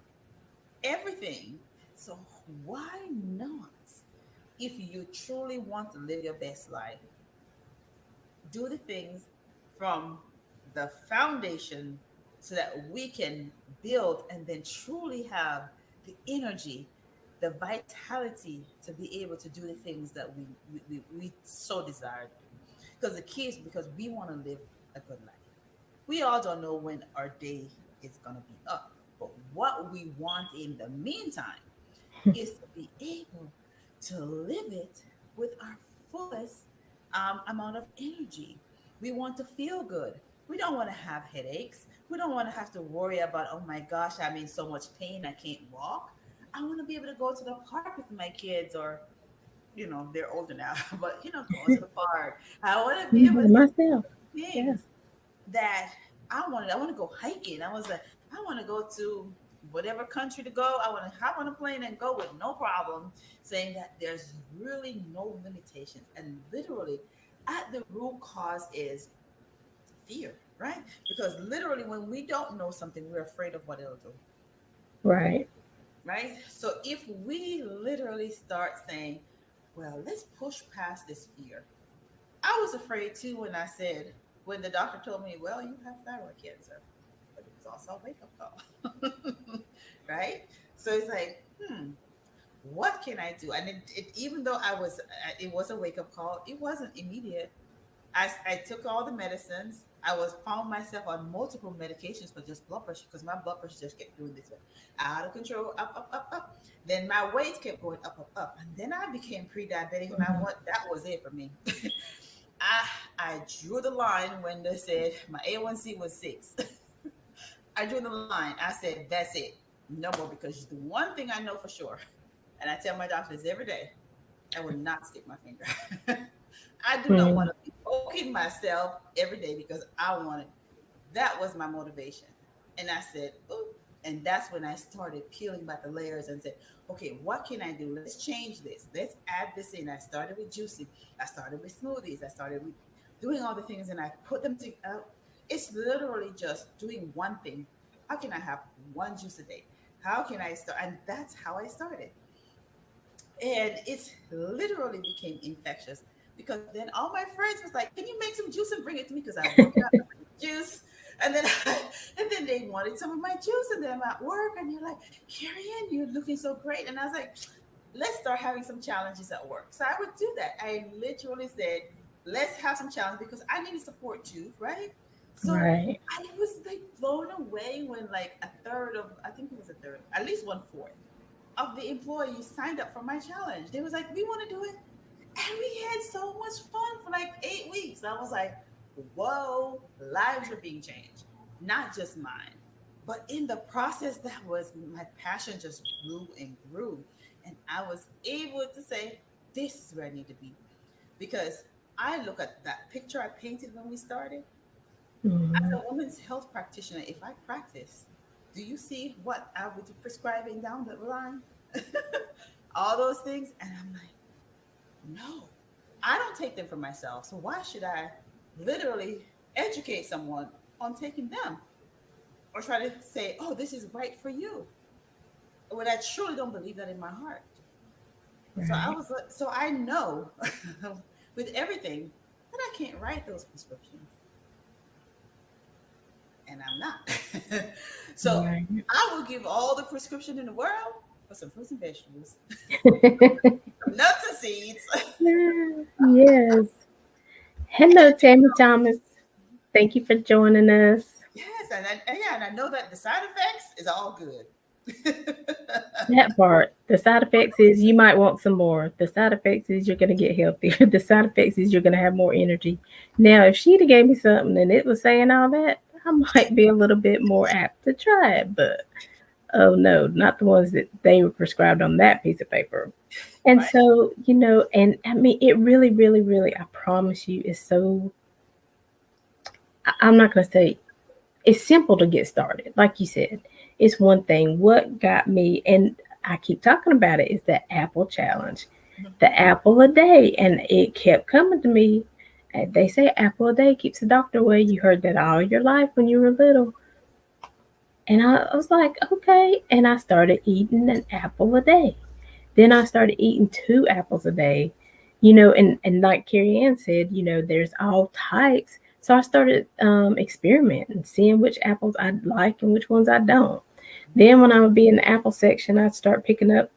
everything. So, why not? If you truly want to live your best life, do the things from the foundation so that we can build and then truly have the energy, the vitality to be able to do the things that we so desire to do. Because the key is because we want to live a good life. We all don't know when our day is going to be up, but what we want in the meantime is to be able to live it with our fullest amount of energy. We want to feel good. We don't want to have headaches. We don't want to have to worry about, oh my gosh, I'm in so much pain, I can't walk. I want to be able to go to the park with my kids, or, they're older now, but, going to the park. I want to be able By to do myself. Yeah. things that I wanted. I want to go hiking. I was like, I want to go to whatever country to go. I want to hop on a plane and go with no problem, saying that there's really no limitations. And literally, at the root cause is Fear, right? Because literally, when we don't know something, we're afraid of what it'll do, Right. right? So if we literally start saying, well, let's push past this fear. I was afraid too when I said, when the doctor told me, well, you have thyroid cancer, but it was also a wake up call, right? So it's like, what can I do? And even though it was a wake up call, it wasn't immediate. I took all the medicines. I was found myself on multiple medications for just blood pressure because my blood pressure just kept doing this way, out of control, up, up, up, up. Then my weight kept going up, up, up, and then I became pre-diabetic, and I Mhm. want that was it for me. I I drew the line when they said my A1C was 6. I drew the line. I said that's it, no more, because the one thing I know for sure, and I tell my doctors every day, I will not stick my finger. I do not want Mm. to be poking myself every day because I want it. That was my motivation. And I said, oh, and that's when I started peeling back the layers and said, okay, what can I do? Let's change this. Let's add this in. I started with juicing. I started with smoothies. I started with doing all the things and I put them together. It's literally just doing one thing. How can I have one juice a day? How can I start? And that's how I started. And it's literally became infectious because then all my friends was like, can you make some juice and bring it to me? Because I work out juice. And then and then they wanted some of my juice and then I'm at work and you're like, Carrie Ann, you're looking so great. And I was like, let's start having some challenges at work. So I would do that. I literally said, let's have some challenge because I need support too, right? So Right. I was like blown away when like a third of, I think it was a third, at least one fourth of the employees signed up for my challenge. They was like, we want to do it. And we had so much fun for like 8 weeks. I was like, whoa, lives are being changed, not just mine. But in the process, that was my passion just grew and grew. And I was able to say, this is where I need to be. Because I look at that picture I painted when we started. As Mhm. a women's health practitioner, if I practice, do you see what I would be prescribing down the line? All those things. And I'm like, no, I don't take them for myself. So why should I literally educate someone on taking them or try to say, oh, this is right for you? When I truly don't believe that in my heart. So I Right. was like, so I know with everything that I can't write those prescriptions and I'm not. So Right. I will give all the prescription in the world for some fruits and vegetables, some nuts and seeds. Yes. Hello, Tammy Thomas. Thank you for joining us. Yes, and I know that the side effects is all good. That part. The side effects is you might want some more. The side effects is you're gonna get healthier. The side effects is you're gonna have more energy. Now, if she'd have gave me something and it was saying all that, I might be a little bit more apt to try it. But oh no, not the ones that they were prescribed on that piece of paper. And Right? so, and I mean, it really, really, really, I promise you, is so. I'm not gonna say it's simple to get started. Like you said, it's one thing. What got me, and I keep talking about it, is the apple challenge, the Mhm. apple a day. And it kept coming to me. They say apple a day keeps the doctor away. You heard that all your life when you were little. And I was like, okay. And I started eating an apple a day. Then I started eating 2 apples a day, and like Carrie Ann said, there's all types. So I started experimenting, seeing which apples I like and which ones I don't. Then when I would be in the apple section, I'd start picking up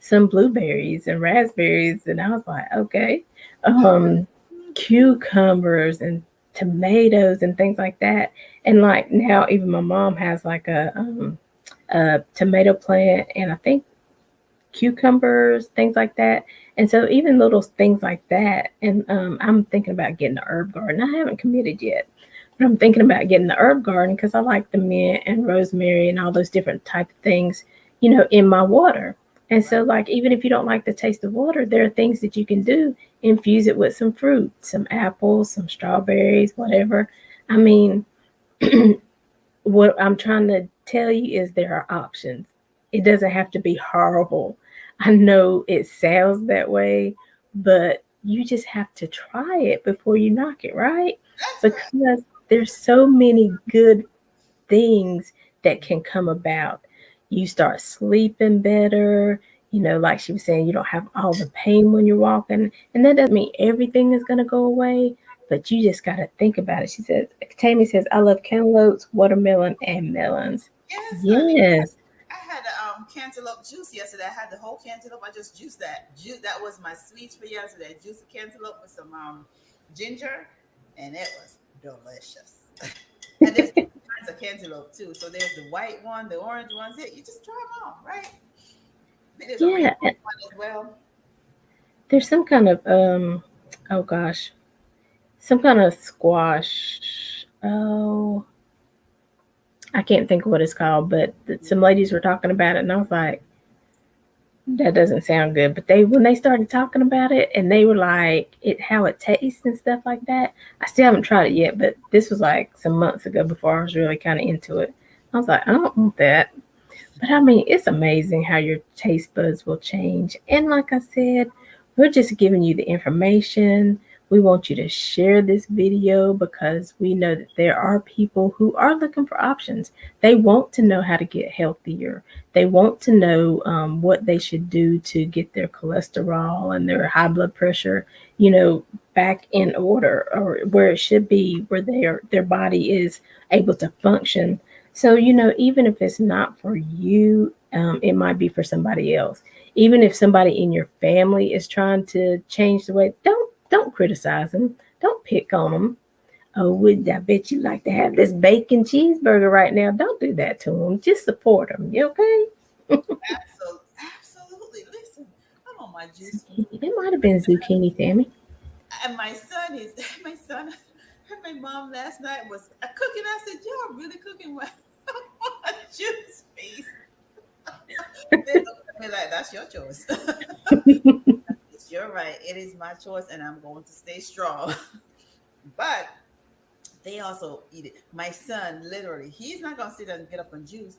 some blueberries and raspberries, and I was like, okay, um, cucumbers and tomatoes and things like that. And like now, even my mom has like a tomato plant, and I think cucumbers, things like that. And so even little things like that. And I'm thinking about getting an herb garden. I haven't committed yet, but I'm thinking about getting the herb garden because I like the mint and rosemary and all those different type of things, in my water. And so, Right. like, even if you don't like the taste of water, there are things that you can do. Infuse it with some fruit, some apples, some strawberries, whatever. I mean, what I'm trying to tell you is there are options. It doesn't have to be horrible. I know it sounds that way, but you just have to try it before you knock it, right? That's right. Because there's so many good things that can come about. You start sleeping better, like she was saying, you don't have all the pain when you're walking. And that doesn't mean everything is going to go away, but you just got to think about it. She says, Tammy says, I love cantaloupes, watermelon, and melons. Yes, honey. Yes. I had cantaloupe juice yesterday. I had the whole cantaloupe. I just juiced that. That was my sweets for yesterday. Juice the cantaloupe with some ginger, and it was delicious. And there's different kinds of cantaloupe too. So there's the white one, the orange ones. Yeah, you just try them all, right? I think there's a Yeah. rainbow one as well. There's some kind of, oh gosh, some kind of squash. Oh, I can't think of what it's called, but some ladies were talking about it, and I was like, that doesn't sound good. But when they started talking about it, and they were like, how it tastes and stuff like that. I still haven't tried it yet, but this was like some months ago before I was really kind of into it. I was like, I don't want that. But I mean, it's amazing how your taste buds will change. And like I said, we're just giving you the information. We want you to share this video because we know that there are people who are looking for options. They want to know how to get healthier. They want to know what they should do to get their cholesterol and their high blood pressure, back in order, or where it should be, where their body is able to function. So, even if it's not for you, it might be for somebody else. Even if somebody in your family is trying to change the way, don't criticize them. Don't pick on them. Oh, would I bet you like to have this bacon cheeseburger right now? Don't do that to them. Just support them. You okay? Absolutely. Listen, I'm on my juice. Zucchini. It might have been zucchini, Tammy. And my son is my son and my mom last night was cooking. I said, "Y'all really cooking what juice feast?" They looked at me like, "That's your choice." You're right. It is my choice, and I'm going to stay strong. But they also eat it. My son, literally, he's not gonna sit there and get up and juice,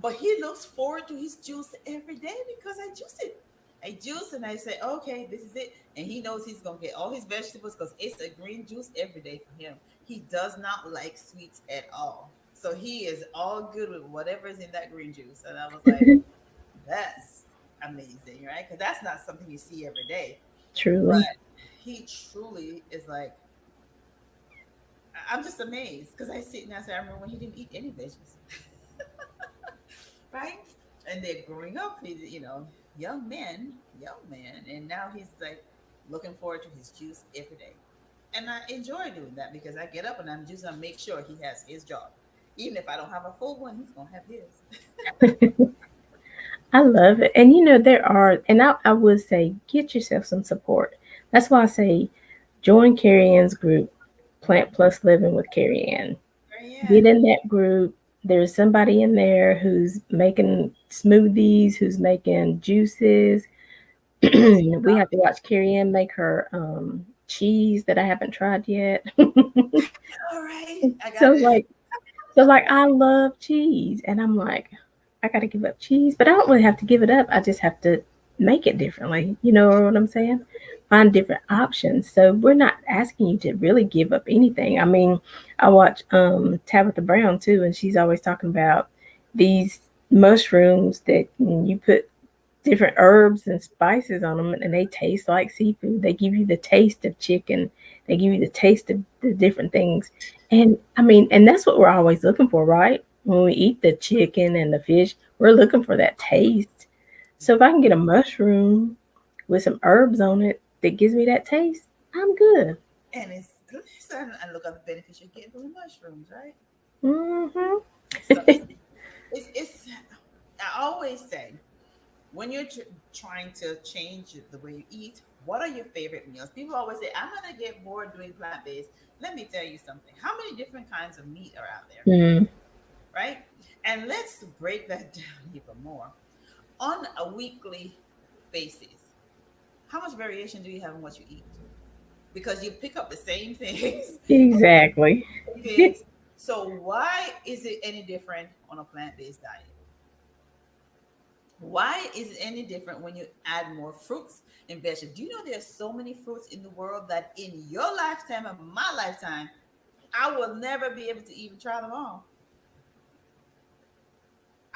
but he looks forward to his juice every day because I juice it. I juice and I say, okay, this is it. And he knows he's going to get all his vegetables because it's a green juice every day for him. He does not like sweets at all. So he is all good with whatever is in that green juice. And I was like, that's amazing, right? Because that's not something you see every day. Truly. But he truly is like, I'm just amazed because I sit and I say, I remember when he didn't eat any veggies, right? And they're growing up, young man, and now he's like looking forward to his juice every day. And I enjoy doing that because I get up and I'm just gonna make sure he has his job. Even if I don't have a full one, he's gonna have his. I love it. And there are, and I would say, get yourself some support. That's why I say, join Carrie Ann's group, Plant Plus Living with Carrie Ann. Get Marianne, in that group. There's somebody in there who's making smoothies, who's making juices. yes, We have to watch Carrie Ann make her cheese that I haven't tried yet. all right, I got so it. like so like I love cheese, and I'm like, I got to give up cheese, but I don't really have to give it up. I just have to make it differently. You know what I'm saying? Find different options. So we're not asking you to really give up anything. I mean, I watch Tabitha Brown too, and she's always talking about these mushrooms that you put different herbs and spices on them, and they taste like seafood. They give you the taste of chicken. They give you the taste of the different things. And I mean, and that's what we're always looking for, right? When we eat the chicken and the fish, we're looking for that taste. So if I can get a mushroom with some herbs on it that gives me that taste, I'm good. And it's listen and look at the benefits you're getting from the mushrooms, right? Hmm. So it's I always say when you're trying to change the way you eat, what are your favorite meals? People always say, I'm going to get bored doing plant based. Let me tell you something. How many different kinds of meat are out there? Mm. Right? And let's break that down even more. On a weekly basis, how much variation do you have in what you eat? Because you pick up the same things, Exactly. things. So why is it any different on a plant based diet? Why is it any different when you add more fruits and vegetables? Do you know there's so many fruits in the world that in your lifetime and my lifetime, I will never be able to even try them all.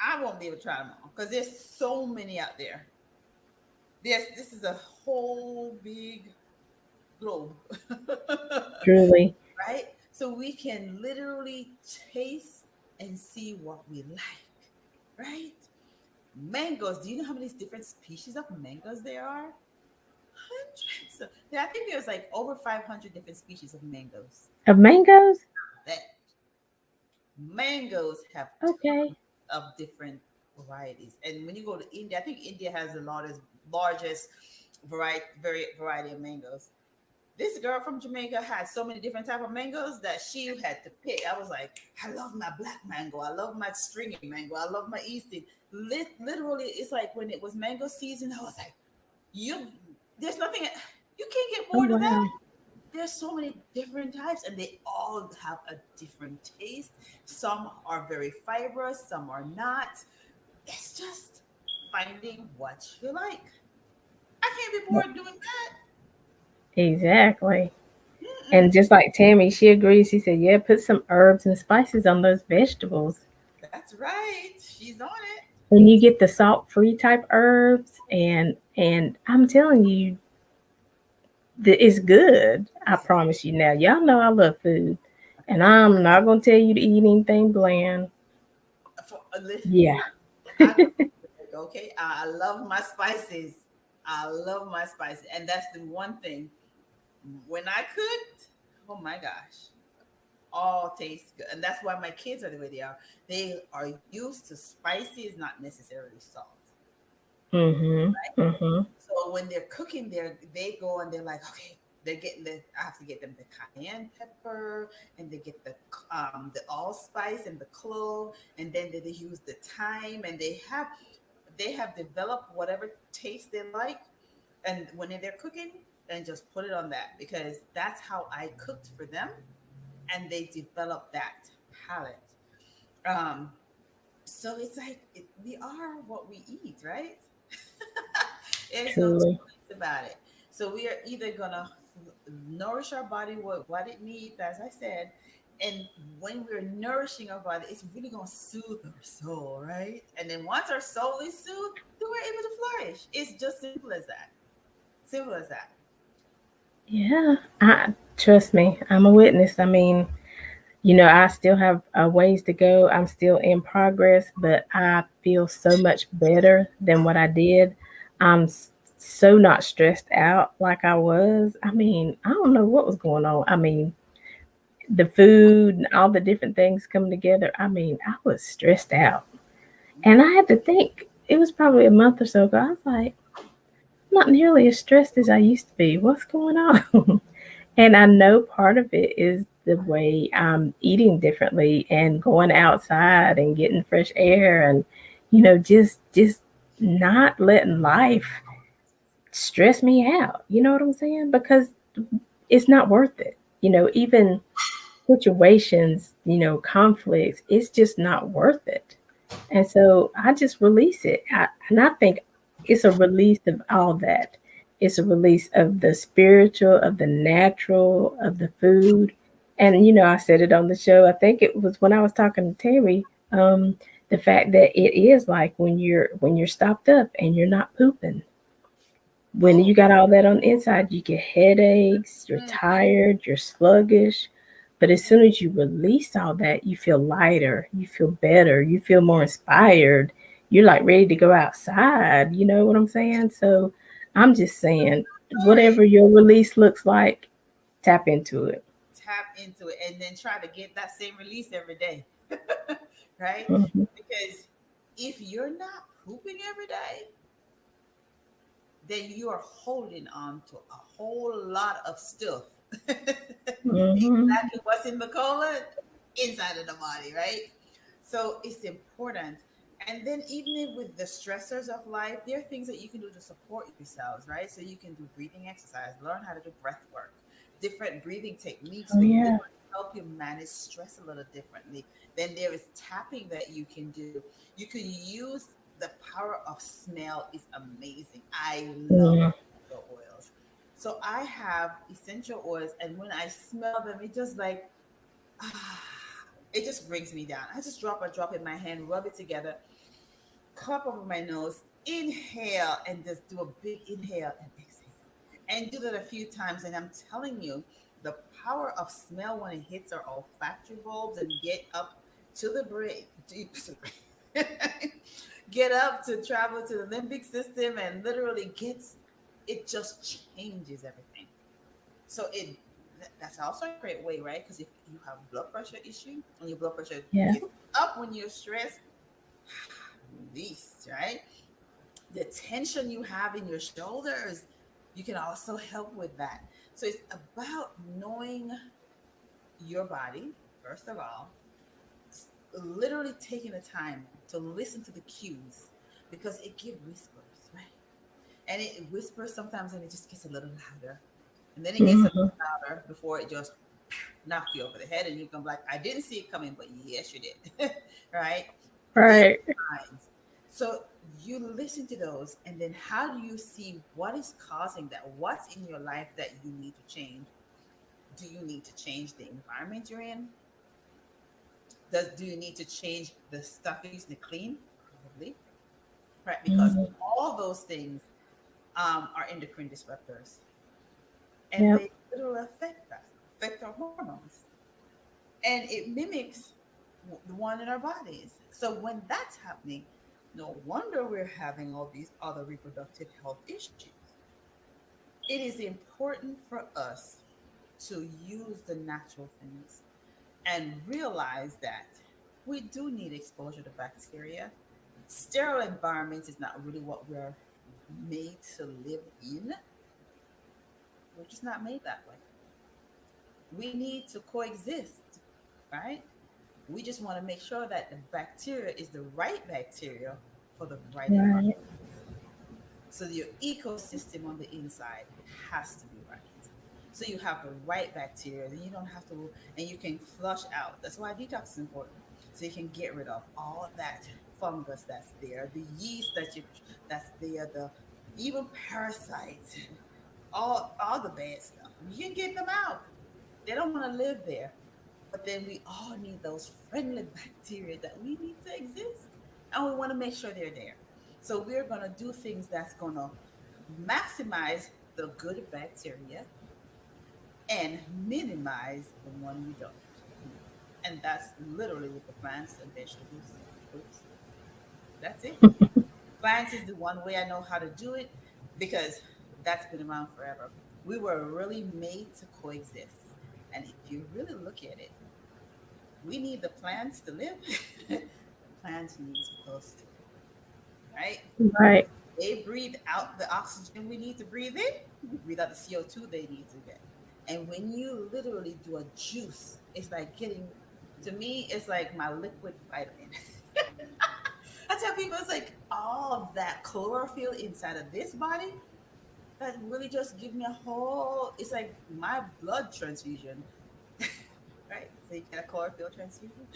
I won't be able to try them all because there's so many out there. This is a whole big globe. Truly. Right? So we can literally taste and see what we like, right? Mangoes. Do you know how many different species of mangoes there are? Hundreds. Yeah, I think there's like over 500 different species of mangoes. Of mangoes? That mangoes have Okay. tons of different varieties. And when you go to India, I think India has the largest variety of mangoes. This girl from Jamaica had so many different type of mangoes that she had to pick. I was like, I love my black mango. I love my stringy mango. I love my Easton. Literally, it's like when it was mango season, I was like, you, there's nothing, you can't get Oh bored of that. wow. There's so many different types, and they all have a different taste. Some are very fibrous, some are not. It's just finding what you like. I can't be bored doing that. Exactly. And Mm-mm. just like Tammy, she agrees. She said, "Yeah, put some herbs and spices on those vegetables." That's right. She's on it. When you get the salt-free type herbs, and I'm telling you, it's good. I It's promise you. Now, y'all know I love food, and I'm not gonna tell you to eat anything bland. for, Yeah. I know. Okay, I love my spices. I love my spices, and that's the one thing. When I cooked, oh my gosh, all taste good, and that's why my kids are the way they are. They are used to spicy, is not necessarily salt. Mhm. Mhm. So when they're cooking, they go and they're like, okay, they're getting the. I have to get them the cayenne pepper, and they get the allspice and the clove, and then they use the thyme, and they have developed whatever taste they like, and when they're cooking, and just put it on that because that's how I cooked for them, and they developed that palate. Um, so it's like we are what we eat, right? There's no two Truly. ways about it. So we are either gonna nourish our body with what it needs, as I said, and when we're nourishing our body, it's really gonna soothe our soul, right? And then once our soul is soothed, then we're able to flourish. It's just simple as that. Simple as that. Yeah. I trust me. I'm a witness. I mean, I still have ways to go. I'm still in progress, but I feel so much better than what I did. I'm so not stressed out like I was. I mean, I don't know what was going on. I mean, the food and all the different things coming together. I mean, I was stressed out. And I had to think, it was probably a month or so ago. I was like, I'm not nearly as stressed as I used to be. What's going on? And I know part of it is the way I'm eating differently and going outside and getting fresh air and just not letting life stress me out. You know what I'm saying? Because it's not worth it. Even situations, conflicts, it's just not worth it. And so I just release it. And I think it's a release of all that. It's a release of the spiritual, of the natural, of the food. And, I said it on the show. I think it was when I was talking to Terry, the fact that it is like when you're stopped up and you're not pooping. When Oh, you got all that on the inside, you get headaches, you're mm, tired, you're sluggish. But as mm, soon as you release all that, you feel lighter, you feel better, you feel more inspired. You're like ready to go outside. You know what I'm saying? So I'm just saying, story. whatever your release looks like, tap into it. Tap into it and then try to get that same release every day. Right? Hmm. Because if you're not pooping every day, then you are holding on to a whole lot of stuff. Hmm. Exactly what's in the colon inside of the body, right? So it's important. And then even with the stressors of life, there are things that you can do to support yourselves, right? So you can do breathing exercise, learn how to do breath work, different breathing techniques Oh for you. They yeah. might help you manage stress a little differently. Then there is tapping that you can do. You can use. the power of smell is amazing. I love Mm, essential oils. So I have essential oils, and when I smell them, it just like ah, it just brings me down. I just drop a drop in my hand, rub it together, cup over my nose, inhale, and just do a big inhale and exhale. And do that a few times. And I'm telling you, the power of smell when it hits our olfactory bulbs and get up to the brain, deep, get up to travel to the limbic system and literally gets, it just changes everything. So that's also a great way, right? Because if you have blood pressure issue and your blood pressure yeah. gets up when you're stressed, release, right? The tension you have in your shoulders, you can also help with that. So it's about knowing your body, first of all, literally taking the time to listen to the cues because it gives whispers, right? And it whispers sometimes and it just gets a little louder. And then it gets a Hmm. little louder before it just knock you over the head and you come like, I didn't see it coming, but yes, you did. Right? There Right. are signs. So you listen to those, and then how do you see what is causing that? What's in your life that you need to change? Do you need to change the environment you're in? Do you need to change the stuff you're using to clean? Probably, right? Because Hmm. all those things are endocrine disruptors, and Yep. they literally affect our hormones, and it mimics the one in our bodies. So when that's happening, no wonder we're having all these other reproductive health issues. It is important for us to use the natural things and realize that we do need exposure to bacteria. Sterile environments is not really what we're made to live in. We're just not made that way. We need to coexist, right? We just want to make sure that the bacteria is the right bacteria for the right environment. Right. So your ecosystem on the inside has to be right. So you have the right bacteria, then you don't have to, and you can flush out. That's why detox is important. So you can get rid of all that fungus that's there, the yeast that's there, the even parasites, all the bad stuff. You can get them out. They don't want to live there. But then we all need those friendly bacteria that we need to exist. And we want to make sure they're there. So we're going to do things that's going to maximize the good bacteria and minimize the one we don't need. And that's literally with the plants and vegetables, fruits. That's it. Plants is the one way I know how to do it because that's been around forever. We were really made to coexist. And if you really look at it, we need the plants to live. The plants needs us to live, right? Right. They breathe out the oxygen we need to breathe in. We breathe out the CO2 they need to get. And when you literally do a juice, it's like getting, to me, it's like my liquid vitamin. I tell people it's like all of that chlorophyll inside of this body that really just give me a whole, it's like my blood transfusion, right? So you get a chlorophyll transfusion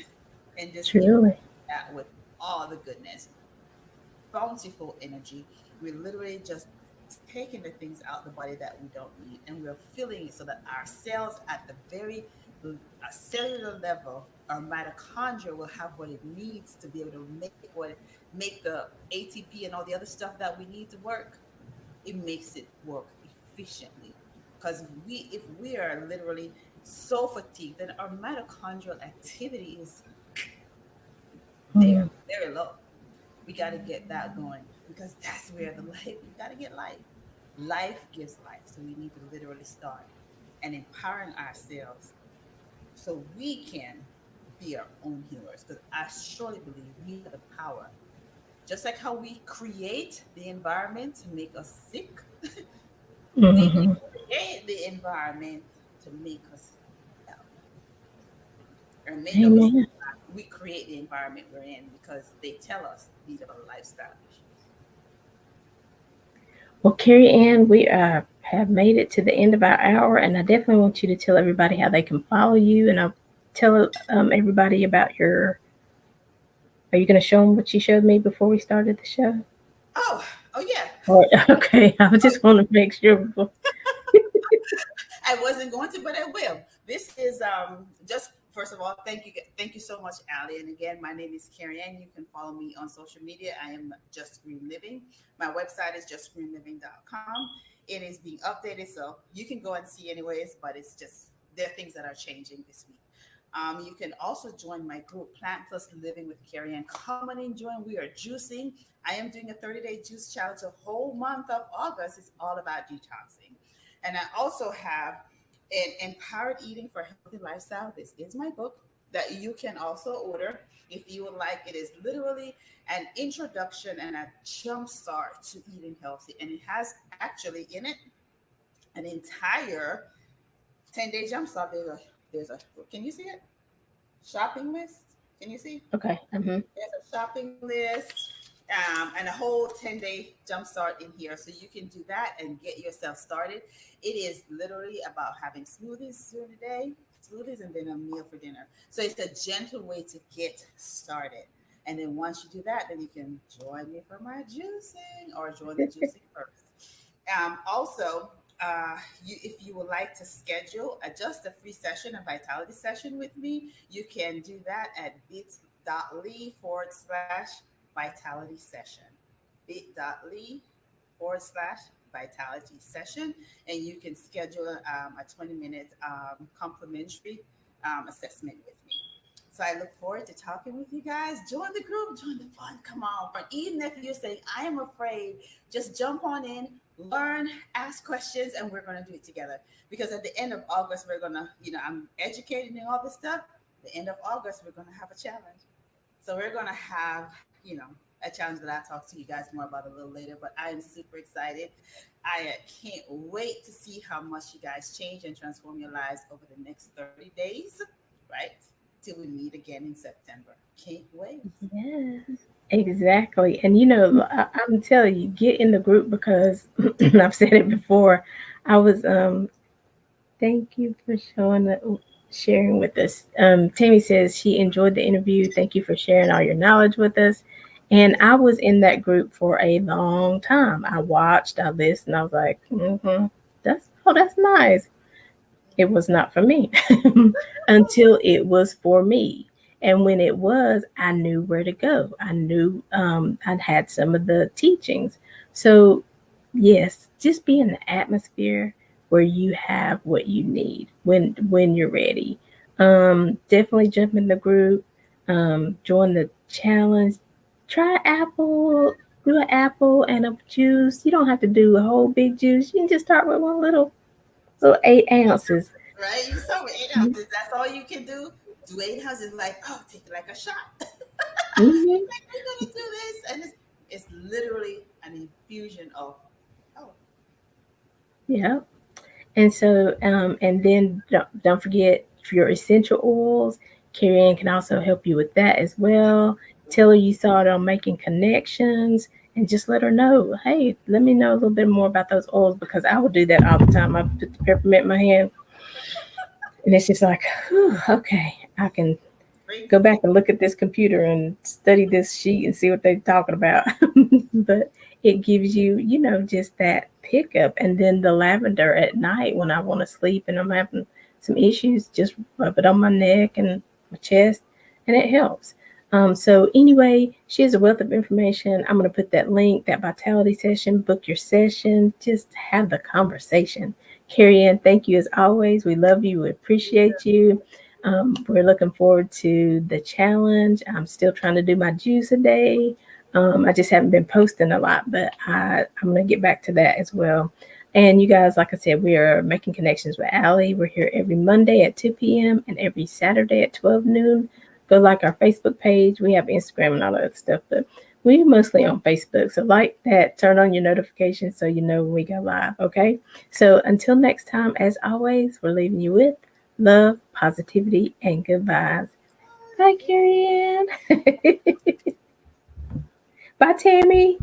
and just give Truly. that with all the goodness, bountiful energy. We're literally just taking the things out the body that we don't need, and we're filling it so that our cells at the very cellular level, our mitochondria will have what it needs to be able to make the ATP and all the other stuff that we need to work. It makes it work efficiently. Because if we are literally so fatigued, then our mitochondrial activity is there, Mm, very low. We got to get that going because that's where the life, we got to get life. Life gives life. So we need to literally start and empowering ourselves so we can be our own healers. Because I surely believe we have the power. Just like how we create the environment to make us sick, we hmm. create the environment to make us well. And make no mistake, Amen. we create the environment we're in because they tell us these are the lifestyle issues. Well, Carrie Ann, we have made it to the end of our hour, and I definitely want you to tell everybody how they can follow you, and I'll tell everybody about your Are you going to show them what you showed me before we started the show? Oh, oh yeah. Or okay, I just want to make sure. I wasn't going to, but I will. This is just first of all, thank you so much, Ali. And again, my name is Carrie Ann. You can follow me on social media. I am Just Green Living. My website is justgreenliving.com. It is being updated, so you can go and see anyways. But it's just there are things that are changing this week. You can also join my group, Plant Plus Living with Carrie Ann. Come on and join. We are juicing. I am doing a 30-day juice challenge. The whole month of August is all about detoxing. And I also have an Empowered Eating for Healthy Lifestyle. This is my book that you can also order if you would like. It is literally an introduction and a jump start to eating healthy. And it has actually in it an entire 10-day jump start. There's a can you see it? Shopping list. Can you see? Okay. Mm-hmm. There's a shopping list and a whole 10-day jump start in here. So you can do that and get yourself started. It is literally about having smoothies during the day, smoothies, and then a meal for dinner. So it's a gentle way to get started. And then once you do that, then you can join me for my juicing or join the juicing first. Also, if you would like to schedule just a free session, a vitality session with me, you can do that at bit.ly/, vitality session. Bit.ly / vitality session. And you can schedule a 20-minute complimentary assessment with me. So I look forward to talking with you guys. Join the group, join the fun. Come on. But even if you're saying, I am afraid, just jump on in, learn, ask questions, and we're going to do it together. Because at the end of August, we're going to, I'm educating and all this stuff. The end of August, we're going to have a challenge. So we're going to have, a challenge that I'll talk to you guys more about a little later. But I am super excited. I can't wait to see how much you guys change and transform your lives over the next 30 days, right? Till we meet again in September. Can't wait. Yes, exactly. And I'm telling you, get in the group because I've said it before. I was Thank you for sharing with us. Tammy says she enjoyed the interview. Thank you for sharing all your knowledge with us. And I was in that group for a long time. I watched, I listened. I was like, that's nice. It was not for me until it was for me. And when it was, I knew where to go. I knew I'd had some of the teachings. So, yes, just be in the atmosphere where you have what you need when you're ready. Definitely jump in the group, join the challenge, try apple, do an apple and a juice. You don't have to do a whole big juice. You can just start with one little 8 ounces. Right? You saw with 8 ounces. That's all you can do. Do 8 ounces like, oh, take it like a shot. Hmm. Like we're gonna do this, and it's literally an infusion of oh, Yeah. And then don't forget your essential oils. Carrie Ann can also help you with that as well. Tell her you saw it on Making Connections and just let her know, hey, let me know a little bit more about those oils because I will do that all the time. I put the peppermint in my hand and it's just like, whew, okay, I can brings go back and look at this computer and study this sheet and see what they're talking about. But it gives you, just that pickup. And then the lavender at night when I want to sleep and I'm having some issues, just rub it on my neck and my chest, and it helps. So anyway, she has a wealth of information. I'm going to put that link, that vitality session, book your session, just have the conversation. Carrie Ann, thank you as always. We love you. We appreciate you. We're looking forward to the challenge. I'm still trying to do my juice a day. I just haven't been posting a lot, but I'm going to get back to that as well. And you guys, like I said, we are making connections with Aly. We're here every Monday at 2 p.m. and every Saturday at 12 noon. Go like our Facebook page. We have Instagram and all that other stuff, but we're mostly on Facebook. So like that, turn on your notifications so you know when we go live. Okay. So until next time, as always, we're leaving you with love, positivity, and good vibes. Bye, Carrie Ann. Bye, Tammy.